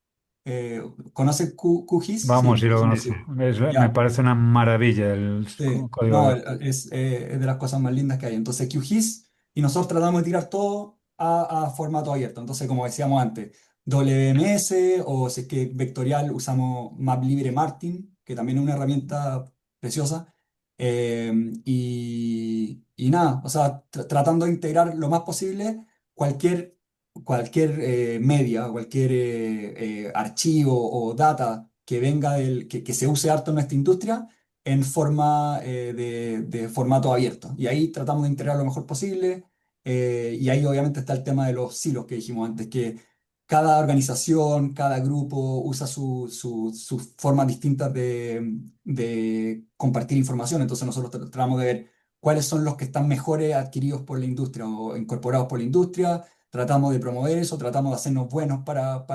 ¿Conoces QGIS? vamos, Sí, y lo presumo que conozco. sí. Me Ya. parece una maravilla el Sí, código no, abierto. es de las cosas más lindas que hay. Entonces, QGIS, y nosotros tratamos de tirar todo a formato abierto. Entonces, como decíamos antes, WMS o si es que vectorial usamos MapLibre Martin, que también es una herramienta preciosa. Y nada, o sea, tratando de integrar lo más posible cualquier, cualquier media, cualquier archivo o data que venga que se use harto en nuestra industria en forma de formato abierto. Y ahí tratamos de integrar lo mejor posible. Y ahí obviamente está el tema de los silos que dijimos antes, que cada organización, cada grupo usa sus formas distintas de compartir información. Entonces nosotros tratamos de ver cuáles son los que están mejores adquiridos por la industria o incorporados por la industria. Tratamos de promover eso, tratamos de hacernos buenos para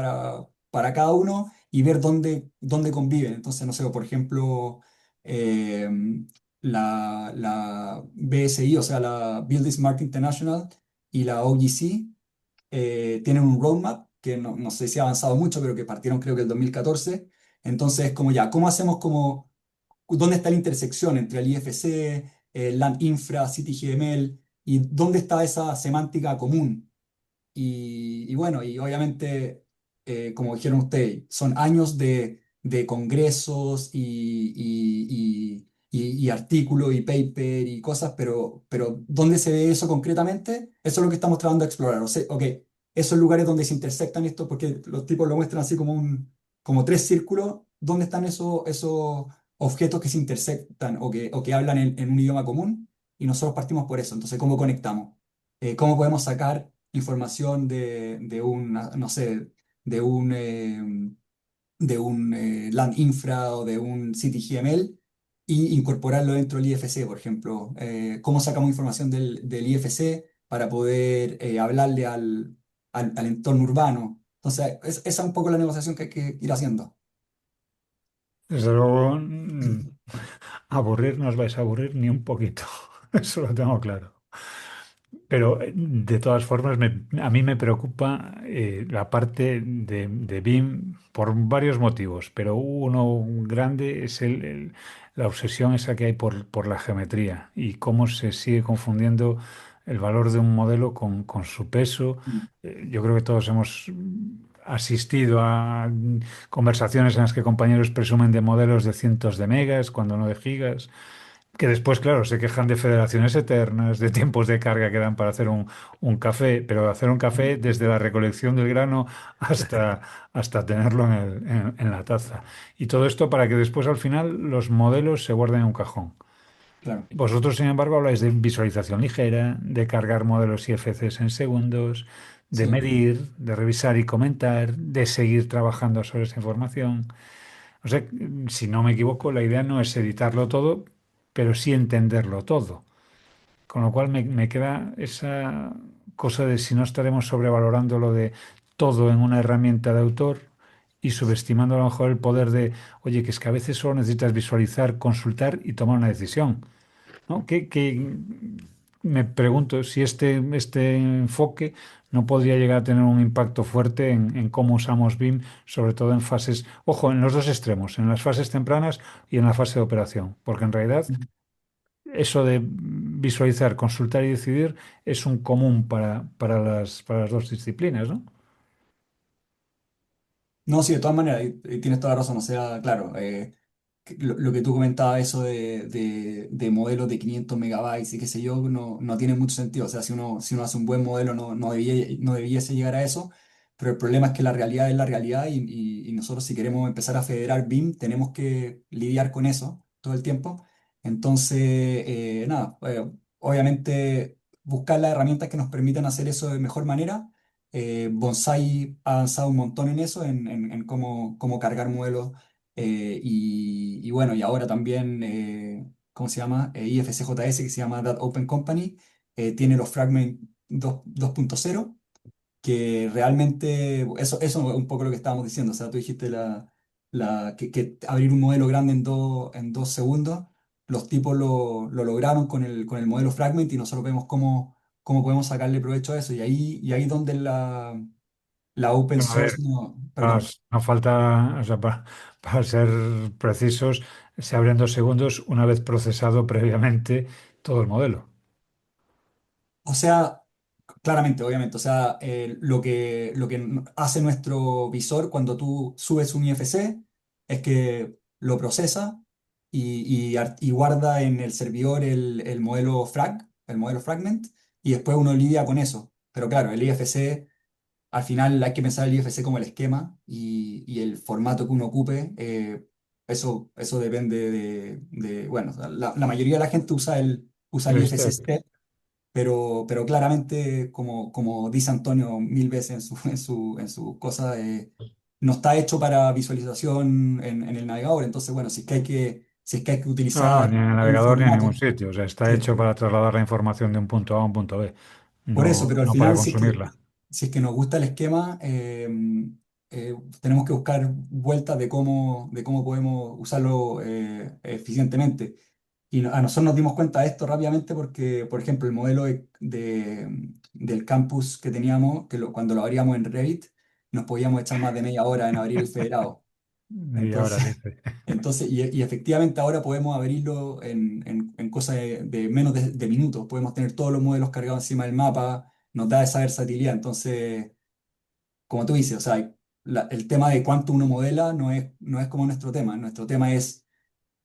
cada uno y ver dónde conviven. Entonces, no sé, por ejemplo, eh, la BSI, o sea, la Build Smart International y la OGC tienen un roadmap que no sé si ha avanzado mucho, pero que partieron creo que el 2014. Entonces, como ya, ¿cómo hacemos dónde está la intersección entre el IFC, el LAN Infra, CityGML y dónde está esa semántica común? Y bueno, y obviamente, como dijeron ustedes, son años de congresos y artículos y paper y cosas, pero ¿dónde se ve eso concretamente? Eso es lo que estamos tratando de explorar. O sea, ok, esos lugares donde se intersectan esto, porque los tipos lo muestran así como tres círculos, ¿dónde están esos objetos que se intersectan o que hablan en un idioma común? Y nosotros partimos por eso. Entonces, ¿cómo conectamos? ¿Cómo podemos sacar información de un, no sé, de un, LAN infra o de un CityGML y incorporarlo dentro del IFC, por ejemplo? ¿Cómo sacamos información del IFC para poder hablarle al entorno urbano? Entonces, esa es un poco la negociación que hay que ir haciendo. Desde luego, aburrir no os vais a aburrir ni un poquito. Eso lo tengo claro. Pero de todas formas, a mí me preocupa la parte de BIM por varios motivos, pero uno grande es la obsesión esa que hay por la geometría y cómo se sigue confundiendo el valor de un modelo con su peso. Mm. Yo creo que todos hemos asistido a conversaciones en las que compañeros presumen de modelos de cientos de megas, cuando no de gigas. Que después, claro, se quejan de federaciones eternas, de tiempos de carga que dan para hacer un café, pero hacer un café desde la recolección del grano hasta tenerlo en la taza. Y todo esto para que después al final los modelos se guarden en un cajón. Claro. Vosotros, sin embargo, habláis de visualización ligera, de cargar modelos IFCs en segundos, de Sí. medir, de revisar y comentar, de seguir trabajando sobre esa información. O sea, si no me equivoco, la idea no es editarlo todo, pero sí entenderlo todo. Con lo cual me queda esa cosa de si no estaremos sobrevalorando lo de todo en una herramienta de autor y subestimando a lo mejor el poder de, oye, que es que a veces solo necesitas visualizar, consultar y tomar una decisión, ¿no? Que me pregunto si este enfoque no podría llegar a tener un impacto fuerte en cómo usamos BIM, sobre todo en fases, ojo, en los dos extremos, en las fases tempranas y en la fase de operación, porque en realidad eso de visualizar, consultar y decidir es un común para las dos disciplinas, ¿no? No, sí, de todas maneras, y tienes toda la razón. O sea, claro. lo que tú comentabas, eso de modelos de 500 megabytes y qué sé yo, no tiene mucho sentido. O sea, si uno hace un buen modelo, no debiese llegar a eso. Pero el problema es que la realidad es la realidad y nosotros si queremos empezar a federar BIM, tenemos que lidiar con eso todo el tiempo. Entonces, nada, obviamente buscar las herramientas que nos permitan hacer eso de mejor manera. Bonsai ha avanzado un montón en eso, en cómo cargar modelos y bueno, y ahora también, ¿cómo se llama? IFCJS, que se llama That Open Company, tiene los Fragment 2.0, que realmente, eso es un poco lo que estábamos diciendo, o sea, tú dijiste que abrir un modelo grande en dos segundos, los tipos lo lograron con el modelo Fragment y nosotros vemos cómo podemos sacarle provecho a eso, y ahí es donde la open A ver, source, no, perdón. no falta, o sea, para ser precisos, se abre en 2 segundos una vez procesado previamente todo el modelo. O sea, claramente, obviamente, o sea, lo que hace nuestro visor cuando tú subes un IFC es que lo procesa y guarda en el servidor el modelo el modelo fragment, y después uno lidia con eso. Pero claro, el IFC, al final hay que pensar el IFC como el esquema y el formato que uno ocupe. Eso depende bueno, la mayoría de la gente usa el El IFC step. step, pero claramente, como dice Antonio mil veces en su cosa, no está hecho para visualización en el navegador. Entonces, bueno, si es que hay que No, no, utilizar ni en el un navegador ni en ningún formato, sitio. O sea, está sí, hecho para trasladar la información de un punto A a un punto B, por eso, no, pero al no para final, si es que, consumirla. si es que nos gusta el esquema, tenemos que buscar vueltas de cómo podemos usarlo eficientemente. Y a nosotros nos dimos cuenta de esto rápidamente porque, por ejemplo, el modelo del campus que teníamos, cuando lo abríamos en Revit, nos podíamos echar más de media hora en abrir el federado. Y ahora Entonces, dice. y efectivamente ahora podemos abrirlo en cosa de menos de minutos. Podemos tener todos los modelos cargados encima del mapa, nos da esa versatilidad. Entonces, como tú dices, o sea, el tema de cuánto uno modela no es como nuestro tema. Nuestro tema es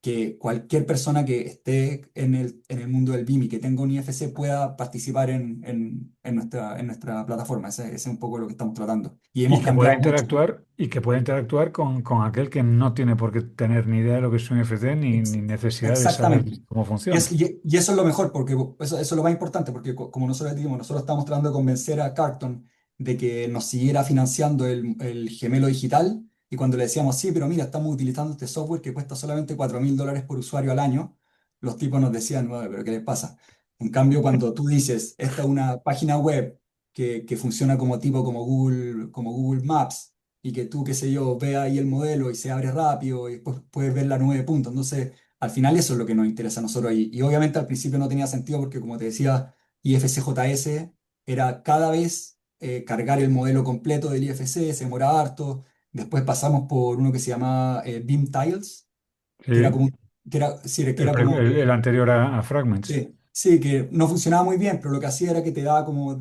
que cualquier persona que esté en el mundo del BIM y que tenga un IFC pueda participar en nuestra plataforma. Ese es un poco lo que estamos tratando. Y hemos cambiado mucho. Y que pueda interactuar con aquel que no tiene por qué tener ni idea de lo que es un NFT ni necesidad de saber Exactamente. cómo funciona. Y eso es lo mejor, porque eso es lo más importante, porque como nosotros decimos, nosotros estamos tratando de convencer a Carton de que nos siguiera financiando el gemelo digital, y cuando le decíamos, sí, pero mira, estamos utilizando este software que cuesta solamente $4.000 por usuario al año, los tipos nos decían, "Bueno, pero ¿qué les pasa?". En cambio, cuando tú dices, esta es una página web que funciona como Google Maps, y que tú, qué sé yo, ve ahí el modelo y se abre rápido y después puedes ver la 9 puntos. Entonces, al final eso es lo que nos interesa a nosotros. Y obviamente al principio no tenía sentido porque, como te decía, IFCJS era cada vez cargar el modelo completo del IFC, se demoraba harto. Después pasamos por uno que se llamaba BIM Tiles, que era Sí, como, sí, que era como el que, anterior a Fragments. sí, sí, que no funcionaba muy bien, pero lo que hacía era que te daba como,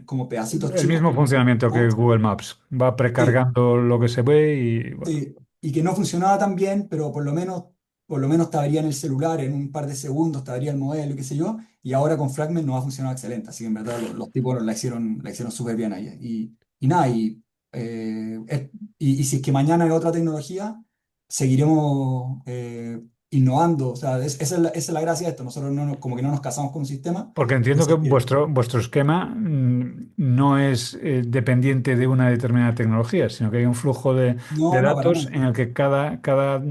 como pedacitos El chicos mismo que... funcionamiento que ¿no? Google Maps. Va Sí, precargando lo que se ve y bueno. sí, y que no funcionaba tan bien, pero por lo menos te abría en el celular en un par de segundos, te abría el modelo y qué sé yo, y ahora con Fragment nos ha funcionado excelente, así que en verdad los tipos la hicieron súper bien ahí. Y nada, y si es que mañana hay otra tecnología, seguiremos innovando, o sea, esa es la gracia de esto, nosotros como que no nos casamos con un sistema, Porque entiendo que entonces que vuestro esquema no es dependiente de una determinada tecnología, sino que hay un flujo de no, no, para datos nada. en el que cada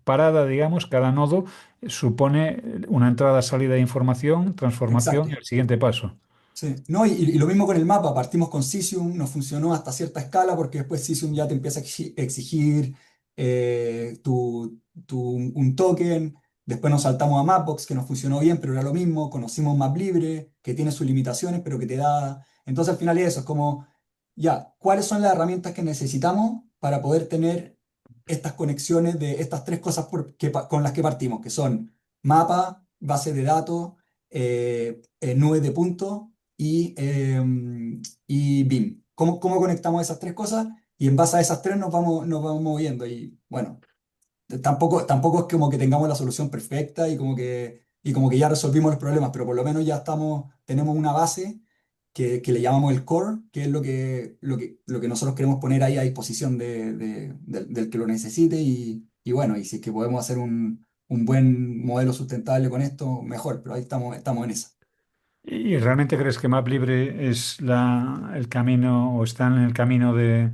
parada, digamos, cada nodo supone una entrada, salida de información, transformación y Exacto. el siguiente paso. Sí, no, y lo mismo con el mapa, partimos con Cesium, nos funcionó hasta cierta escala porque después Cesium ya te empieza a exigir un token, después nos saltamos a Mapbox que nos funcionó bien, pero era lo mismo, conocimos MapLibre, que tiene sus limitaciones, pero que te da... Entonces al final eso, es como, ya, ¿cuáles son las herramientas que necesitamos para poder tener estas conexiones de estas tres cosas con las que partimos, que son mapa, base de datos, nube de puntos y BIM? ¿Cómo conectamos esas tres cosas? Y en base a esas tres nos vamos moviendo. Y bueno, tampoco es como que tengamos la solución perfecta y como que ya resolvimos los problemas, pero por lo menos ya tenemos una base que le llamamos el core, que es lo que nosotros queremos poner ahí a disposición del que lo necesite y bueno, y si es que podemos hacer un buen modelo sustentable con esto, mejor, pero ahí estamos en eso. ¿Y realmente crees que MapLibre es el camino o está en el camino de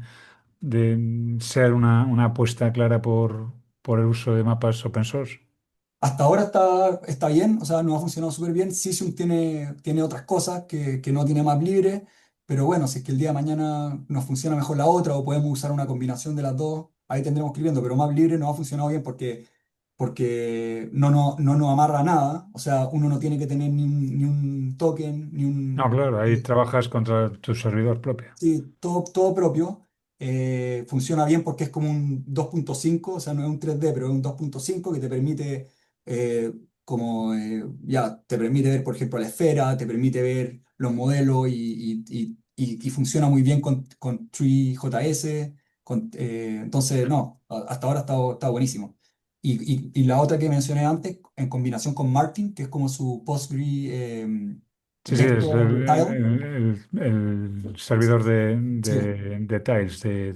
ser una apuesta clara por el uso de mapas open source? Hasta ahora está bien, o sea, nos ha funcionado súper bien. Cesium tiene otras cosas que no tiene Map libre, pero bueno, si es que el día de mañana nos funciona mejor la otra o podemos usar una combinación de las dos, ahí tendremos que ir viendo. Pero Map libre nos ha funcionado bien porque no nos amarra a nada, o sea, uno no tiene que tener ni un token, ni No, un... claro, ahí trabajas contra tu servidor propio. Sí, todo propio. Funciona bien porque es como un 2.5, o sea, no es un 3D, pero es un 2.5 que te permite, ya, te permite ver, por ejemplo, la esfera, te permite ver los modelos y funciona muy bien con TreeJS. Entonces, no, hasta ahora está buenísimo. Y la otra que mencioné antes, en combinación con Martin, que es como su Postgre Sí, sí, es vector tile. el servidor Sí. de tiles, Sí,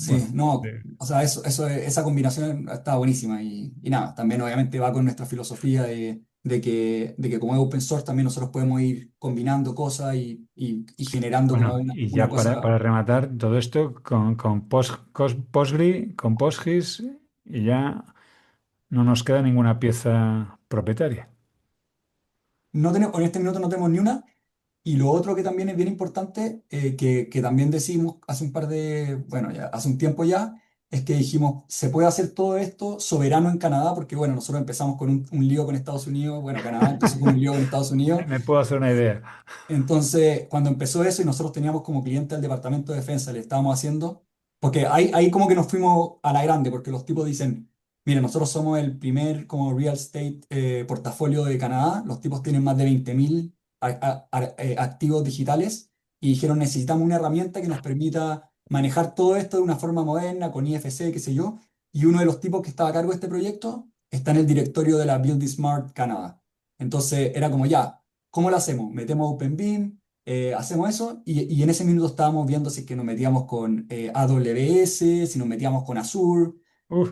bueno, no, o sea, esa combinación está buenísima y nada, también obviamente va con nuestra filosofía de que como es open source también nosotros podemos ir combinando cosas y generando como bueno, una, y una ya para cosa. rematar todo esto con Postgre, con Postgres, y ya no nos queda ninguna pieza propietaria. No tenemos, en este minuto no tenemos ni una. Y lo otro que también es bien importante, que también decimos hace bueno, ya hace un tiempo ya, es que dijimos, se puede hacer todo esto soberano en Canadá, porque bueno, nosotros empezamos con un lío con Estados Unidos, bueno, Canadá empezó con un lío con Estados Me, Unidos. me puedo hacer una idea. Entonces, cuando empezó eso y nosotros teníamos como cliente al Departamento de Defensa, le estábamos haciendo, porque ahí como que nos fuimos a la grande, porque los tipos dicen, mire, nosotros somos el primer como real estate portafolio de Canadá, los tipos tienen más de 20.000 activos digitales y dijeron, necesitamos una herramienta que nos permita manejar todo esto de una forma moderna, con IFC, qué sé yo, y uno de los tipos que estaba a cargo de este proyecto está en el directorio de la Build Smart Canadá. Entonces era como ya. ¿Cómo lo hacemos? Metemos OpenBeam, hacemos eso y en ese minuto estábamos viendo si es que nos metíamos con AWS, si nos metíamos con Azure Uf,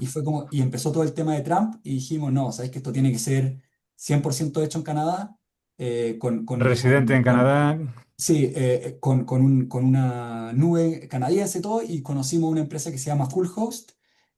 y empezó todo el tema de Trump y dijimos, no, sabéis que esto tiene que ser 100% hecho en Canadá, eh, con, con, residente con, en con- Canadá. sí, con una nube canadiense y todo y conocimos una empresa que se llama Full Host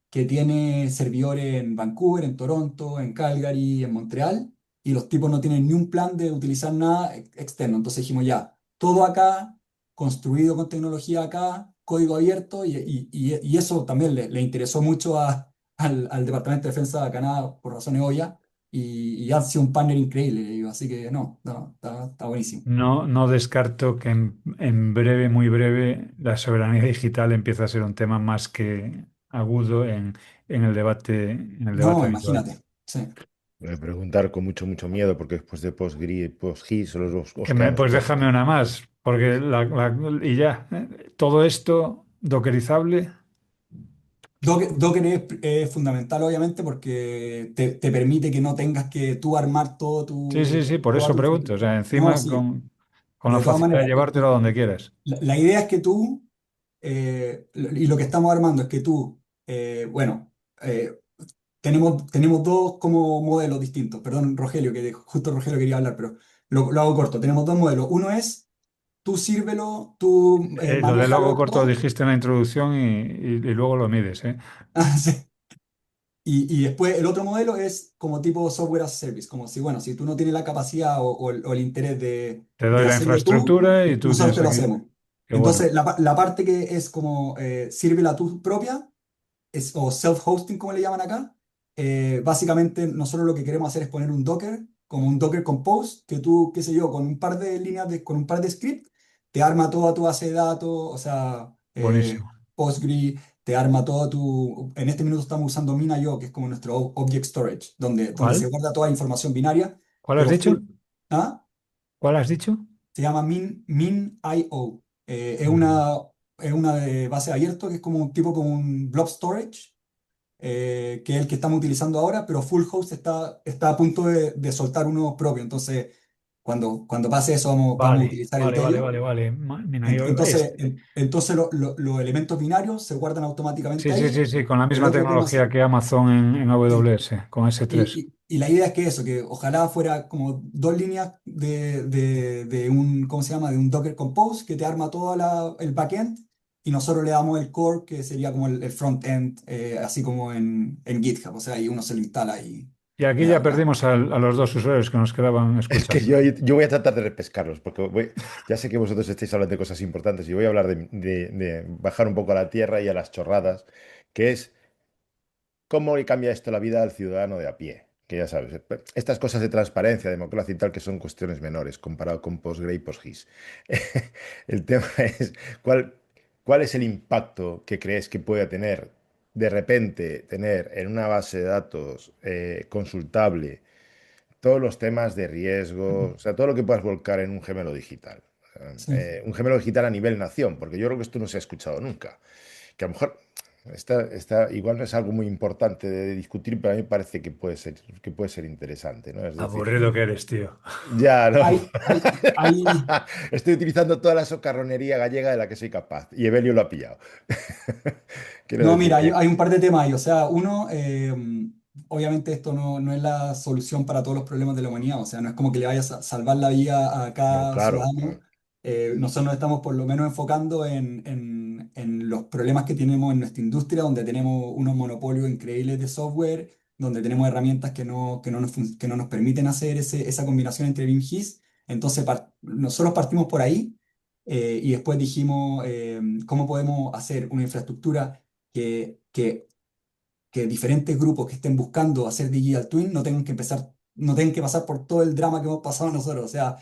que tiene servidores en Vancouver, en Toronto, en Calgary, en Montreal, y los tipos no tienen ni un plan de utilizar nada externo. Entonces dijimos ya, todo acá, construido con tecnología acá, código abierto, y eso también le interesó mucho al Departamento de Defensa de Canadá por razones obvias, y ha sido un partner increíble, le digo. Así que no, no, está buenísimo. No, no descarto que en breve, muy breve, la soberanía digital empiece a ser un tema más que agudo en el No, debate habitual. imagínate. Sí. Voy a preguntar con mucho, mucho miedo, porque después de PostGIS solo os quedamos Pues con... déjame una más, porque y ya, todo esto dockerizable. Docker es fundamental, obviamente, porque te permite que no tengas que tú armar Sí, sí, sí, por toda eso tu pregunto. O sea, infraestructura. No, encima sí, con la de todas facilidad de maneras. llevártelo a donde quieras. La idea es que tú, y lo que estamos armando es que tú, bueno, tenemos dos como modelos distintos. Perdón, Rogelio, que justo Rogelio quería hablar, pero lo hago corto. Tenemos dos modelos. Uno es, tú sírvelo, tú Lo del logo manéjalo corto lo todo. dijiste en la introducción y luego lo mides, ¿eh? Y después el otro modelo es como tipo software as a service, como si, bueno, si tú no tienes la capacidad o el interés de, Te doy de la hacerlo tú, infraestructura y tú nosotros tienes te lo aquí. hacemos. Qué bueno. Entonces, la parte que es como sírvela tú propia, o self-hosting como le llaman acá, básicamente nosotros lo que queremos hacer es poner un Docker, como un Docker Compose, que tú, qué sé yo, con un par de líneas, con un par de scripts, te arma toda tu base de datos, o sea, Buenísimo. Postgre, te arma todo En este minuto estamos usando Mina.io, que es como nuestro Object Storage, donde se ¿Cuál? guarda toda la información binaria, ¿Cuál has pero dicho? full. ¿Ah? ¿Cuál has dicho? Se llama Min.io. Es Mm. una, es una de base abierto, que es como un tipo como un blob storage, que es el que estamos utilizando ahora, pero Full Host está a punto de soltar uno propio. Entonces, cuando pase eso, vamos a Vale, utilizar el vale, de vale, ellos. vale, vale. Mira, yo, Entonces los elementos binarios se guardan automáticamente sí, sí, ahí. sí, sí, con la El misma otro tema tecnología que Amazon en sí, AWS, con S3. y la idea es que eso, que ojalá fuera como dos líneas de un, ¿cómo se llama? De un Docker Compose que te arma todo el backend y nosotros le damos el core que sería como el frontend, así como en GitHub. O sea, y uno se lo instala y Y aquí le ya da. perdimos a los dos usuarios que nos quedaban Es que escuchando. yo voy a tratar de repescarlos, porque ya sé que vosotros estáis hablando de cosas importantes y voy a hablar de bajar un poco a la tierra y a las chorradas, que es cómo le cambia esto la vida al ciudadano de a pie. Que ya sabes, estas cosas de transparencia, democracia y tal, que son cuestiones menores comparado con Postgre y PostGIS. El tema es, ¿cuál, ¿cuál es el impacto que crees que puede tener de repente tener en una base de datos consultable todos los temas de riesgo, o sea, todo lo que puedas volcar en un gemelo digital? Sí. Un gemelo digital a nivel nación, porque yo creo que esto no se ha escuchado nunca. Que a lo mejor igual no es algo muy importante de discutir, pero a mí me parece que puede ser interesante, ¿no? Es decir, Aburrido que eres, tío. ya, no. Hay, Estoy utilizando toda la socarronería gallega de la que soy capaz, y Evelio lo ha pillado. Quiero No, decir mira, que, hay un par de temas ahí. O sea, uno, obviamente esto no es la solución para todos los problemas de la humanidad. O sea, no es como que le vayas a salvar la vida a no, cada claro, ciudadano. Nosotros nos estamos por lo menos enfocando en los problemas que tenemos en nuestra industria, donde tenemos unos monopolios increíbles de software, donde tenemos herramientas que no nos permiten hacer esa combinación entre BIM GIS. Entonces, nosotros partimos por ahí y después dijimos, ¿cómo podemos hacer una infraestructura que, que, que diferentes grupos que estén buscando hacer Digital Twin no tengan que pasar por todo el drama que hemos pasado nosotros? O sea,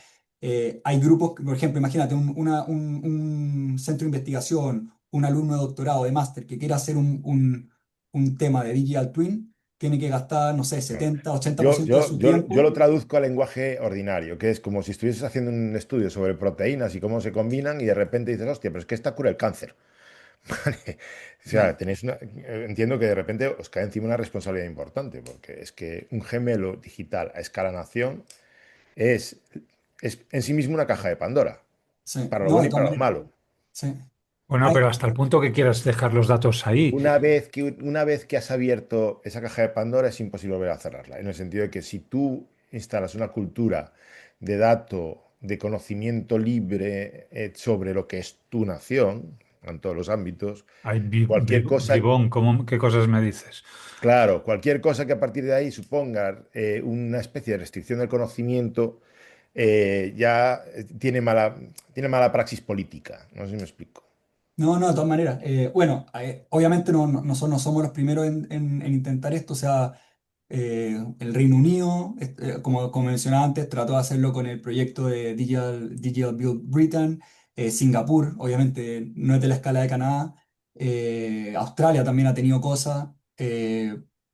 hay grupos, por ejemplo, imagínate un centro de investigación, un alumno de doctorado, de máster, que quiera hacer un tema de Digital Twin, tiene que gastar, no sé, no. 70, 80% de su Yo lo tiempo. traduzco al lenguaje ordinario, que es como si estuvieses haciendo un estudio sobre proteínas y cómo se combinan, y de repente dices, hostia, pero es que esta cura el cáncer. Vale. O sea, Claro. entiendo que de repente os cae encima una responsabilidad importante, porque es que un gemelo digital a escala nación es, es en sí mismo una caja de Pandora, Sí, para lo no, bueno de y todas para lo maneras. malo. Sí. Bueno, Hay, pero hasta el punto que quieras dejar los datos ahí. Una vez que has abierto esa caja de Pandora, es imposible volver a cerrarla, en el sentido de que si tú instalas una cultura de dato, de conocimiento libre sobre lo que es tu nación, en todos los ámbitos, Ay, cualquier cosa. Gibón, ¿qué cosas me dices? Claro, cualquier cosa que a partir de ahí suponga una especie de restricción del conocimiento ya tiene mala praxis política. No sé si me explico. No, no, de todas maneras. Bueno, obviamente nosotros no somos los primeros en intentar esto. O sea, el Reino Unido, como mencionaba antes, trató de hacerlo con el proyecto de Digital Build Britain. Singapur, obviamente, no es de la escala de Canadá. Australia también ha tenido cosas.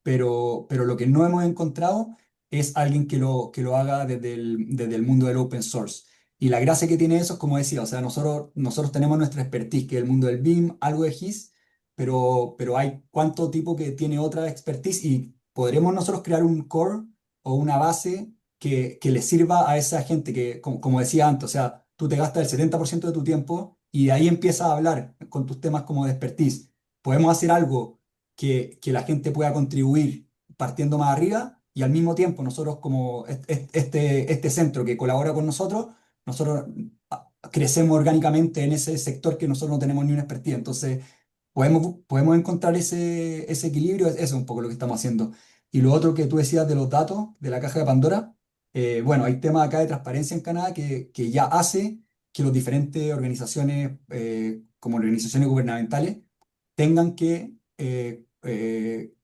Pero lo que no hemos encontrado es alguien que lo haga desde el mundo del open source. Y la gracia que tiene eso es como decía, o sea, nosotros tenemos nuestra expertise, que es el mundo del BIM, algo de GIS, pero hay cuánto tipo que tiene otra expertise y podremos nosotros crear un core o una base que le sirva a esa gente que, como decía antes, o sea, tú te gastas el 70% de tu tiempo y de ahí empiezas a hablar con tus temas como de expertise. Podemos hacer algo que la gente pueda contribuir partiendo más arriba y al mismo tiempo nosotros como este centro que colabora con nosotros crecemos orgánicamente en ese sector que nosotros no tenemos ni una expertise. Entonces, podemos encontrar ese equilibrio, eso es un poco lo que estamos haciendo. Y lo otro que tú decías de los datos de la caja de Pandora, bueno, hay temas acá de transparencia en Canadá que ya hace que las diferentes organizaciones, como organizaciones gubernamentales, tengan que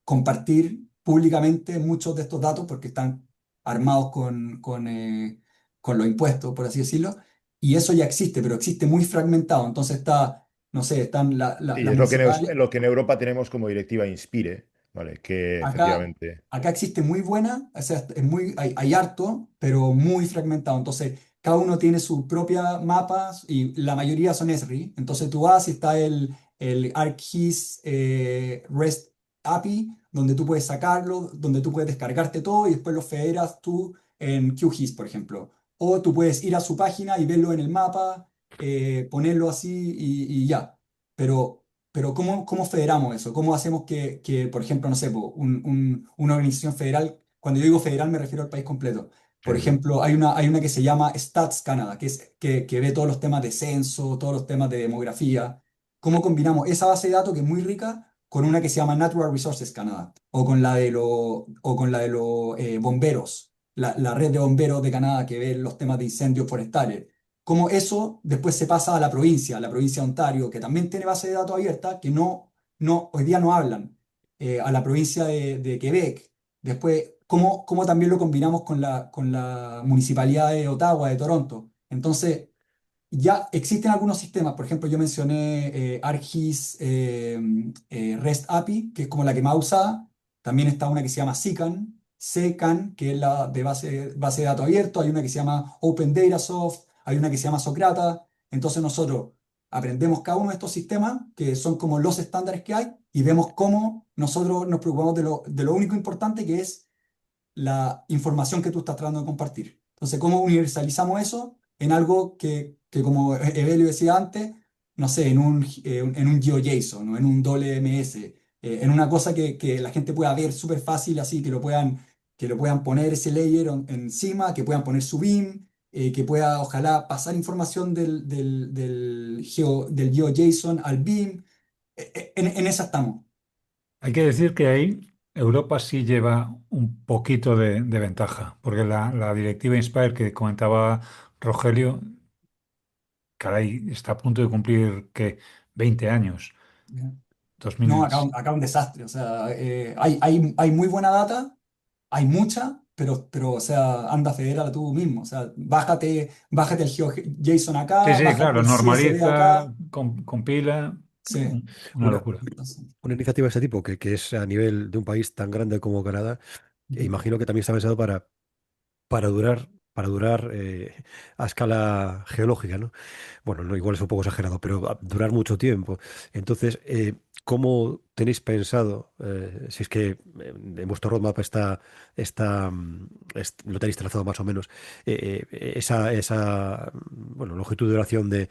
compartir públicamente muchos de estos datos porque están armados con los impuestos, por así decirlo, y eso ya existe, pero existe muy fragmentado. Entonces no sé, están Sí, las es municipales. lo que en Europa tenemos como directiva Inspire, ¿vale? Que Acá, efectivamente. acá existe muy buena, o sea, hay harto, pero muy fragmentado. Entonces, cada uno tiene su propia mapas y la mayoría son Esri. Entonces, tú vas y está el ArcGIS REST API donde tú puedes sacarlo, donde tú puedes descargarte todo y después lo federas tú en QGIS, por ejemplo. O tú puedes ir a su página y verlo en el mapa, ponerlo así y ya. Pero ¿cómo federamos eso? ¿Cómo hacemos por ejemplo, no sé, po, una organización federal, cuando yo digo federal me refiero al país completo? Por Sí, sí. ejemplo, hay una que se llama Stats Canada, que ve todos los temas de censo, todos los temas de demografía. ¿Cómo combinamos esa base de datos que es muy rica con una que se llama Natural Resources Canada o con la de los bomberos, la red de bomberos de Canadá que ve los temas de incendios forestales? Cómo eso después se pasa a la provincia de Ontario, que también tiene base de datos abierta, que hoy día no hablan, a la provincia de Quebec. Después, cómo también lo combinamos con la municipalidad de Ottawa, de Toronto. Entonces, ya existen algunos sistemas, por ejemplo, yo mencioné ArcGIS REST API, que es como la que más usada. También está una que se llama SECAN, que es la de base de datos abierto. Hay una que se llama Open Data Soft, hay una que se llama Socrata. Entonces nosotros aprendemos cada uno de estos sistemas, que son como los estándares que hay, y vemos cómo nosotros nos preocupamos de lo único importante, que es la información que tú estás tratando de compartir. Entonces, ¿cómo universalizamos eso en algo que como Evelio decía antes, no sé, en un GeoJSON o en un WMS, en una cosa que la gente pueda ver súper fácil, así que lo puedan poner ese layer encima, que puedan poner su BIM, que pueda ojalá pasar información del GeoJSON al BIM? En esa estamos. Hay que decir que ahí Europa sí lleva un poquito de ventaja, porque la directiva Inspire que comentaba Rogelio, caray, está a punto de cumplir, ¿qué? 20 años, No, 2000. acá un desastre. O sea, hay muy buena data, hay mucha, pero o sea, anda, fedérala tú mismo. O sea, bájate el GeoJSON Sí, acá, sí, bájate claro, el CSV normaliza, acá. compila, Sí. una Una, locura. Entonces, una iniciativa de este tipo, que es a nivel de un país tan grande como Canadá, ujú. imagino que también está pensado para durar a escala geológica, ¿no? Bueno, no, igual es un poco exagerado, pero durar mucho tiempo. Entonces, ¿cómo tenéis pensado, si es que en vuestro roadmap lo tenéis trazado más o menos, bueno, longitud de duración de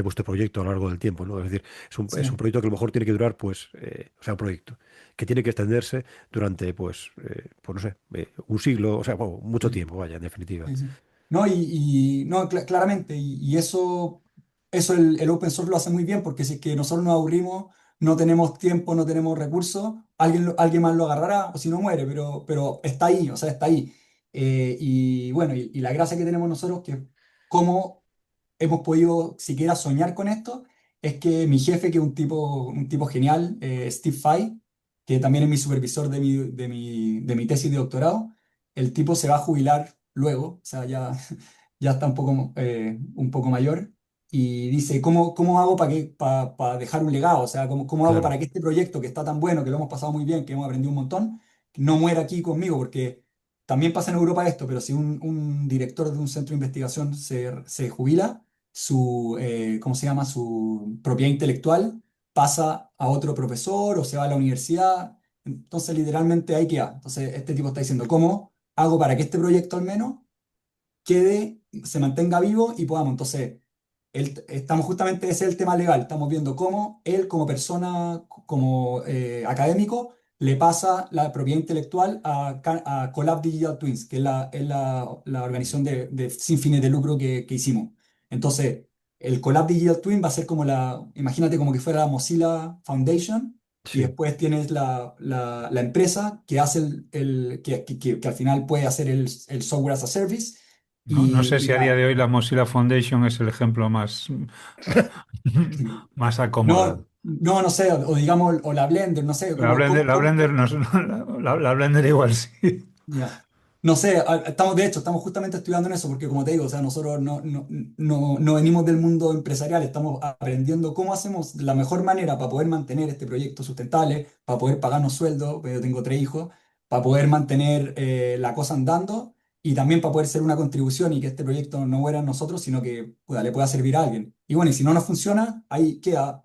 vuestro proyecto a lo largo del tiempo, ¿no? Es decir, es un Sí. proyecto que a lo mejor tiene que durar, pues, o sea, un proyecto que tiene que extenderse durante, pues no sé, un siglo, o sea, bueno, mucho Sí. tiempo, vaya, en definitiva. Sí, sí. No, no, claramente, y eso el open source lo hace muy bien, porque si es que nosotros nos aburrimos, no tenemos tiempo, no tenemos recursos, alguien más lo agarrará, o si no muere, pero está ahí, o sea, está ahí. Y bueno, y la gracia que tenemos nosotros, que cómo hemos podido siquiera soñar con esto, es que mi jefe, que es un tipo genial, Steve Fay, que también es mi supervisor de mi tesis de doctorado. El tipo se va a jubilar luego, o sea, ya está un poco mayor, y dice, ¿cómo hago para dejar un legado? O sea, ¿cómo hago Claro. para que este proyecto que está tan bueno, que lo hemos pasado muy bien, que hemos aprendido un montón, no muera aquí conmigo? Porque también pasa en Europa esto, pero si un director de un centro de investigación se jubila, ¿cómo se llama? Su propiedad intelectual pasa a otro profesor o se va a la universidad. Entonces, literalmente ahí queda. Entonces, este tipo está diciendo, ¿cómo hago para que este proyecto al menos se mantenga vivo y podamos? Entonces, estamos justamente, ese es el tema legal. Estamos viendo cómo él, como persona, como académico, le pasa la propiedad intelectual a Collab Digital Twins, que es la organización sin fines de lucro que hicimos. Entonces, el Collab Digital Twin va a ser imagínate como que fuera la Mozilla Foundation, y Sí. después tienes la empresa que hace que al final puede hacer el software as a service. No sé Y si a día nada. de hoy la Mozilla Foundation es el ejemplo más, más acomodado. No sé, o digamos, o la Blender, no sé, La Blender, la Blender, no, la Blender igual sí. ya. No sé, de hecho, estamos justamente estudiando en eso, porque como te digo, o sea, nosotros no venimos del mundo empresarial, estamos aprendiendo cómo hacemos la mejor manera para poder mantener este proyecto sustentable, para poder pagarnos sueldos, porque yo tengo 3 hijos, para poder mantener la cosa andando, y también para poder ser una contribución y que este proyecto no muera en nosotros, sino que le pueda servir a alguien. Y bueno, y si no nos funciona, ahí queda.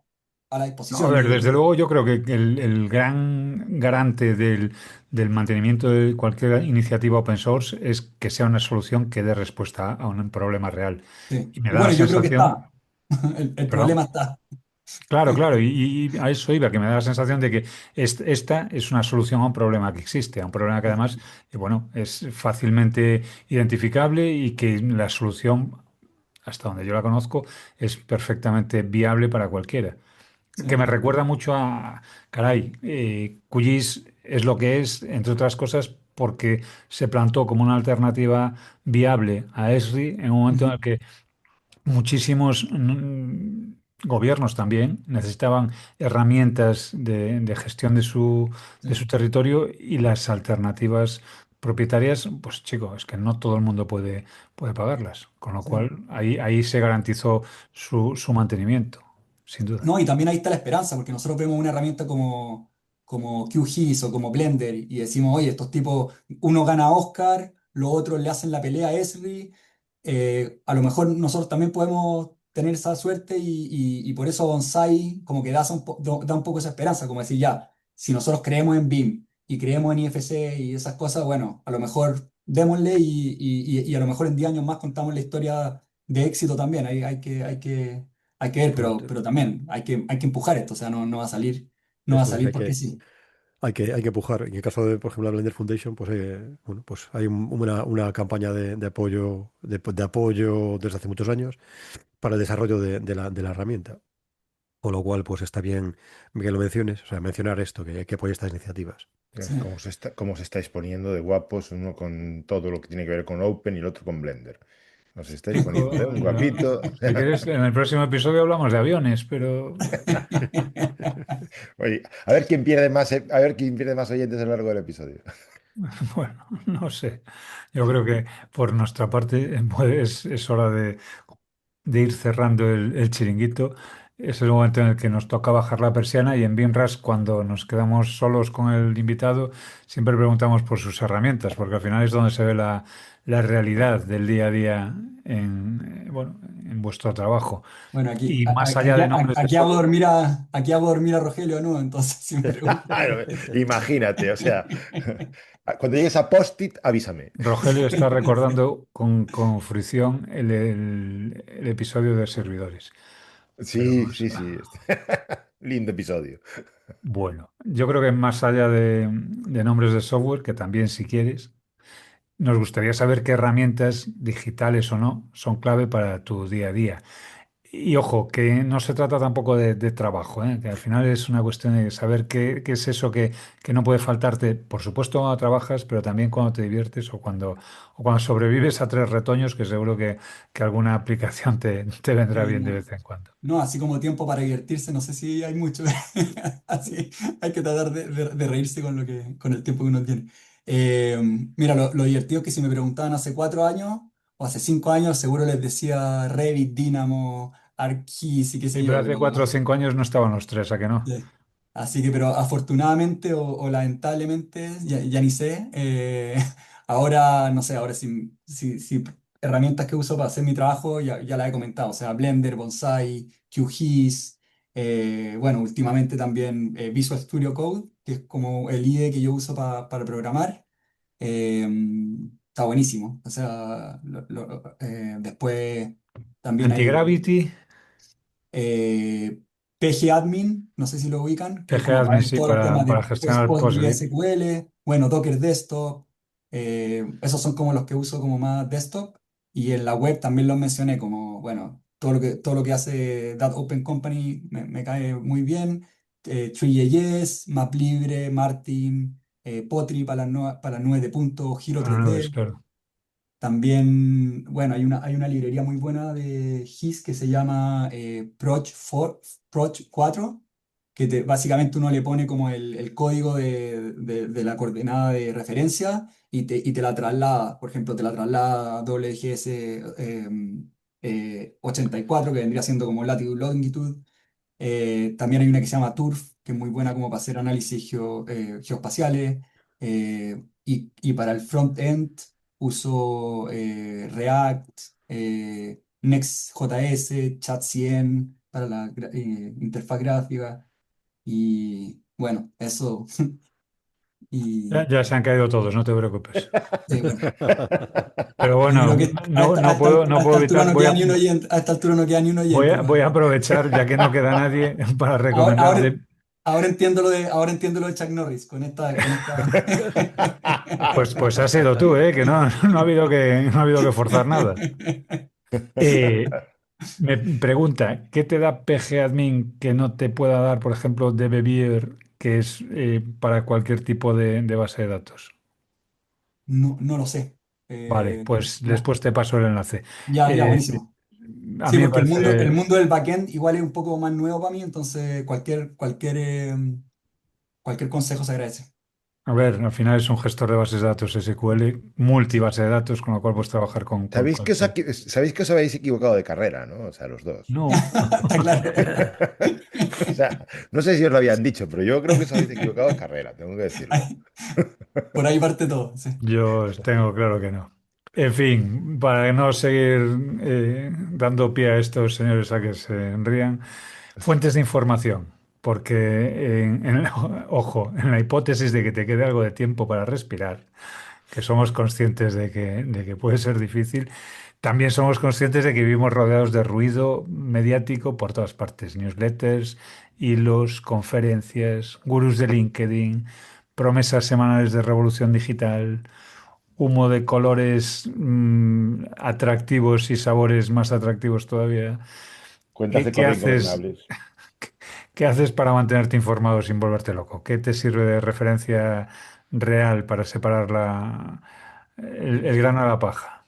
a la No, a disposición. ver, desde luego yo creo que el gran garante del mantenimiento de cualquier iniciativa open source es que sea una solución que dé respuesta a un problema real. Sí. Y me Y da la bueno, yo creo que sensación, está. El perdón, problema está. claro, claro, y a eso iba, que me da la sensación de que esta es una solución a un problema que existe, a un problema que además, bueno, es fácilmente identificable y que la solución, hasta donde yo la conozco, es perfectamente viable para cualquiera. Sí, Que me recuerda mucho a, caray, QGIS es lo que es, entre otras cosas, porque se plantó como una alternativa viable a ESRI en un momento en ujú, el que muchísimos gobiernos también necesitaban herramientas de gestión sí, de su territorio y las alternativas propietarias, pues chico, es que no todo el mundo puede pagarlas, con lo sí. cual ahí se garantizó su mantenimiento, sin duda. No, y también ahí está la esperanza, porque nosotros vemos una herramienta como QGIS o como Blender y decimos, oye, estos tipos, uno gana Oscar, los otros le hacen la pelea a Esri, a lo mejor nosotros también podemos tener esa suerte y por eso Bonsai como que da un poco esa esperanza, como decir, ya, si nosotros creemos en BIM y creemos en IFC y esas cosas, bueno, a lo mejor démosle y a lo mejor en 10 años más contamos la historia de éxito también, hay que ver, Correcto. pero también hay que empujar esto, o sea, no va a salir, no va a Eso es, salir porque sí. hay que empujar. En el caso de, por ejemplo, la Blender Foundation, pues, bueno, pues hay una campaña de apoyo, de apoyo desde hace muchos años para el desarrollo de la herramienta. Con lo cual, pues está bien que lo menciones, o sea, mencionar esto, que hay que apoyar estas iniciativas. Sí. Cómo se estáis poniendo de guapos, uno con todo lo que tiene que ver con Open y el otro con Blender. Nos estáis poniendo, ¿eh? Un No, guapito. si quieres, en el próximo episodio hablamos de aviones, pero Oye, a ver quién pierde más, a ver quién pierde más oyentes a lo largo del episodio. bueno, no sé. Yo creo que por nuestra parte es hora de ir cerrando el chiringuito. Es el momento en el que nos toca bajar la persiana y en BIMRAS, cuando nos quedamos solos con el invitado, siempre preguntamos por sus herramientas, porque al final es donde se ve la realidad del día a día bueno, en vuestro trabajo. Bueno, Y más allá de nombres de software, aquí hago dormir a Rogelio, ¿no? Entonces, si me preguntan. Imagínate, o sea, cuando llegues a Post-it, avísame. Rogelio está recordando con fruición el episodio de servidores. Pero Sí, sí, sí. Lindo episodio. bueno, yo creo que más allá de nombres de software, que también si quieres, nos gustaría saber qué herramientas digitales o no son clave para tu día a día. Y ojo, que no se trata tampoco de trabajo, ¿eh? Que al final es una cuestión de saber qué es eso que no puede faltarte, por supuesto cuando trabajas, pero también cuando te diviertes o cuando sobrevives a tres retoños, que seguro que alguna aplicación te vendrá Sí, bien de no. vez en cuando. No, así como tiempo para divertirse, no sé si hay mucho. Así hay que tratar de reírse con el tiempo que uno tiene. Eh, Mira, lo divertido es que si me preguntaban hace 4 años o hace 5 años, seguro les decía Revit, Dynamo, ArcGIS y qué sé Sí, pero yo, hace pero 4 o 5 años no estaban los tres, ¿a que no? sí. Así que, pero afortunadamente o lamentablemente, ya ni sé, ahora, no sé, ahora si herramientas que uso para hacer mi trabajo ya las he comentado, o sea, Blender, Bonsai, QGIS, bueno, últimamente también Visual Studio Code, que es como el IDE que yo uso para programar, eh, está buenísimo, o sea, después también hay Antigravity, PG Admin, no sé si lo ubican, que es como para PGAdmin, ver sí, todos los temas de para gestionar PostGIS. PostgreSQL, bueno, Docker Desktop, esos son como los que uso como más desktop, y en la web también los mencioné como, bueno, todo lo que hace That Open Company me cae muy bien, Tree.js, MapLibre, Martin, Pottery para las nubes de punto, Giro Para no es 3D. claro. También, bueno, hay una librería muy buena de GIS que se llama Proch 4, que básicamente uno le pone como el código de la coordenada de referencia y te la traslada. Por ejemplo, te la traslada WGS 84, que vendría siendo como latitud longitud. También hay una que se llama TURF, que es muy buena como para hacer análisis geoespaciales. Y para el front-end uso React, Next.js, Chat 100 para la interfaz gráfica. Y bueno, eso. Ya, Y ya se han caído todos, no te preocupes. sí, bueno, Pero yo creo bueno, que no, no puedo, no a puedo esta altura evitar, no queda ni un oyente, a esta altura no queda ni un oyente, voy hermano. a aprovechar, ya que no queda nadie, para Ahora, ahora, recomendarle. ahora entiendo lo de Chuck Norris con esta. Pues has sido tú, ¿eh? Que no, no ha habido que forzar nada. Eh, Me pregunta, ¿qué te da PGAdmin que no te pueda dar, por ejemplo, DBViewer, que es para cualquier tipo de base de datos? No, no lo sé. Vale, pues Ya, después te paso el enlace. ya, Eh, buenísimo. a Sí, mí me porque el parece, mundo del backend igual es un poco más nuevo para mí, entonces cualquier consejo se agradece. a ver, al final es un gestor de bases de datos SQL, multibase de datos, con lo cual puedes trabajar con cualquier. Sabéis que os habéis equivocado de carrera, ¿no? O sea, los dos. No, Está claro. O sea, no sé si os lo habían dicho, pero yo creo que os habéis equivocado de carrera, tengo que decirlo. Ahí- Por ahí parte todo, sí. yo tengo claro que no. En fin, para no seguir dando pie a estos señores a que se rían. Fuentes de información, porque ojo, en la hipótesis de que te quede algo de tiempo para respirar, que somos conscientes de que puede ser difícil, también somos conscientes de que vivimos rodeados de ruido mediático por todas partes, newsletters, hilos, conferencias, gurús de LinkedIn, promesas semanales de revolución digital, humo de colores atractivos y sabores más atractivos todavía. Cuentas ¿Qué, de qué correo haces? ingobernables. ¿Qué haces para mantenerte informado sin volverte loco? ¿Qué te sirve de referencia real para separar el grano de la paja?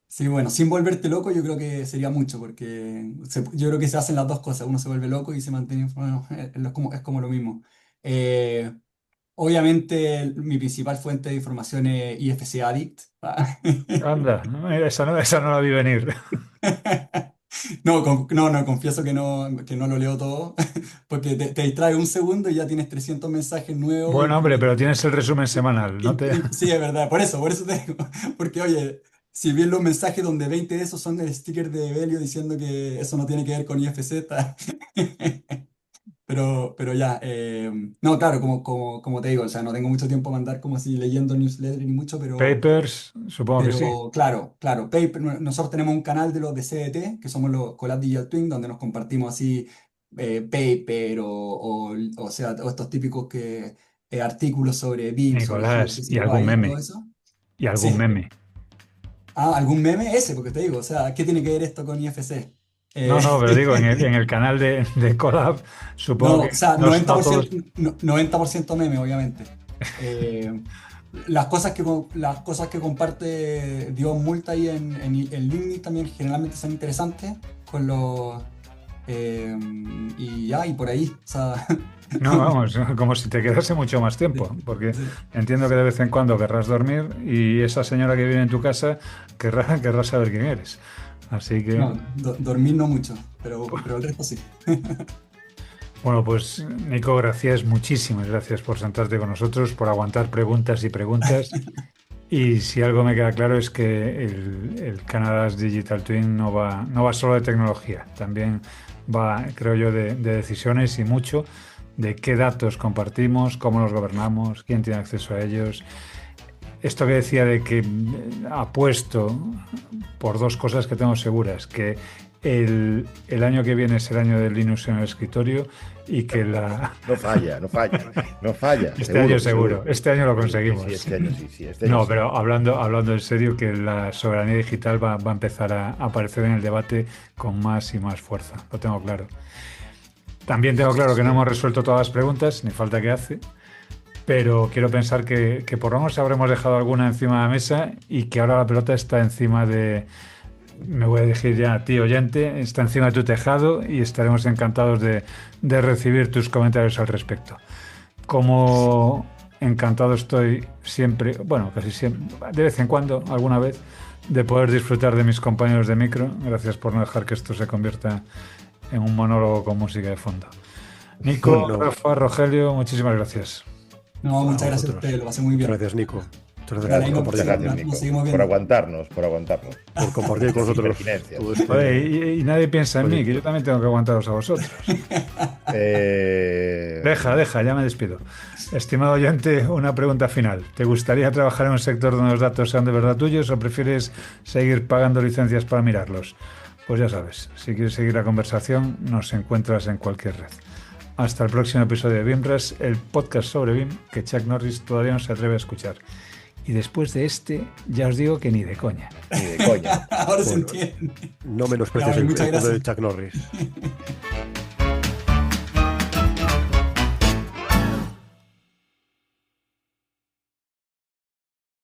Sí, bueno, sin volverte loco yo creo que sería mucho, porque yo creo que se hacen las dos cosas, uno se vuelve loco y se mantiene informado, es como lo mismo. Eh, Obviamente mi principal fuente de información es IFC Addict. Anda, esa no la vi venir. No, no, confieso que no lo leo todo, porque te distrae un segundo y ya tienes 300 mensajes nuevos. Bueno, hombre, pero tienes el resumen semanal, ¿no te? Sí, es verdad, por eso te digo, porque oye, si bien los mensajes donde 20 de esos son el sticker de Belio diciendo que eso no tiene que ver con IFZ, pero ya, no, claro, como te digo, o sea, no tengo mucho tiempo para andar como así leyendo newsletter ni mucho, pero... Papers, supongo que sí. Pero claro, nosotros tenemos un canal de los de CDT, que somos los Collab Digital Twin, donde nos compartimos así paper o estos típicos artículos sobre BIM, sobre Nicolás, y geodesigual algún país y todo meme, eso. y algún Sí. meme. ¿Algún meme? Ese, porque te digo, o sea, ¿qué tiene que ver esto con IFC? No, Eh, no, pero digo, en el canal de Collab, supongo no, que o sea, no, noventa no por todos. ciento, 90% meme, obviamente. Eh, las cosas que comparte Dios Multa ahí en LinkedIn también generalmente son interesantes con los y por ahí, o sea, No, vamos, como si te quedase mucho más tiempo, sí, porque sí. entiendo que de vez en cuando querrás dormir y esa señora que vive en tu casa querrá saber quién eres. Así que, No, dormir no mucho, pero el resto sí. bueno, pues Nico, gracias, muchísimas gracias por sentarte con nosotros, por aguantar preguntas y preguntas. Y si algo me queda claro es que el Canada's Digital Twin no va solo de tecnología, también va, creo yo, de decisiones y mucho de qué datos compartimos, cómo los gobernamos, quién tiene acceso a ellos. Esto que decía de que apuesto por dos cosas que tengo seguras, que el año que viene es el año del Linux en el escritorio y que No falla, no falla, no falla. este año seguro, este año lo conseguimos. Sí, este año sí, este año No, sí. pero hablando en serio, que la soberanía digital va a empezar a aparecer en el debate con más y más fuerza, lo tengo claro. También tengo claro que no hemos resuelto todas las preguntas, ni falta que hace, pero quiero pensar que por lo menos habremos dejado alguna encima de la mesa y que ahora la pelota está encima me voy a dirigir ya a ti, oyente, está encima de tu tejado y estaremos encantados de recibir tus comentarios al respecto. Como encantado estoy siempre, bueno, casi siempre, de vez en cuando, alguna vez, de poder disfrutar de mis compañeros de micro. Gracias por no dejar que esto se convierta en un monólogo con música de fondo. Nico, No, Rafa, Rogelio, muchísimas gracias. No, a muchas gracias a vosotros. ustedes, lo pasé muy Muchas bien. gracias, Nico. Muchas Vale, ahí gracias no- por Muchas compartir, gracias, nos Nico, seguimos por viendo. aguantarnos, por aguantarnos. por compartir con nosotros Impertinencias. todo esto. Oye, y nadie piensa en mí, que yo también tengo que aguantaros a vosotros. Eh, Deja, ya me despido. Estimado oyente, una pregunta final. ¿Te gustaría trabajar en un sector donde los datos sean de verdad tuyos o prefieres seguir pagando licencias para mirarlos? Pues ya sabes, si quieres seguir la conversación, nos encuentras en cualquier red. Hasta el próximo episodio de BIMRAS, el podcast sobre BIM que Chuck Norris todavía no se atreve a escuchar. Y después de este, ya os digo que ni de coña. Ni de coña. Ahora se Bueno. entiende. No menosprecies Vale, el muchas punto de gracias. Chuck Norris.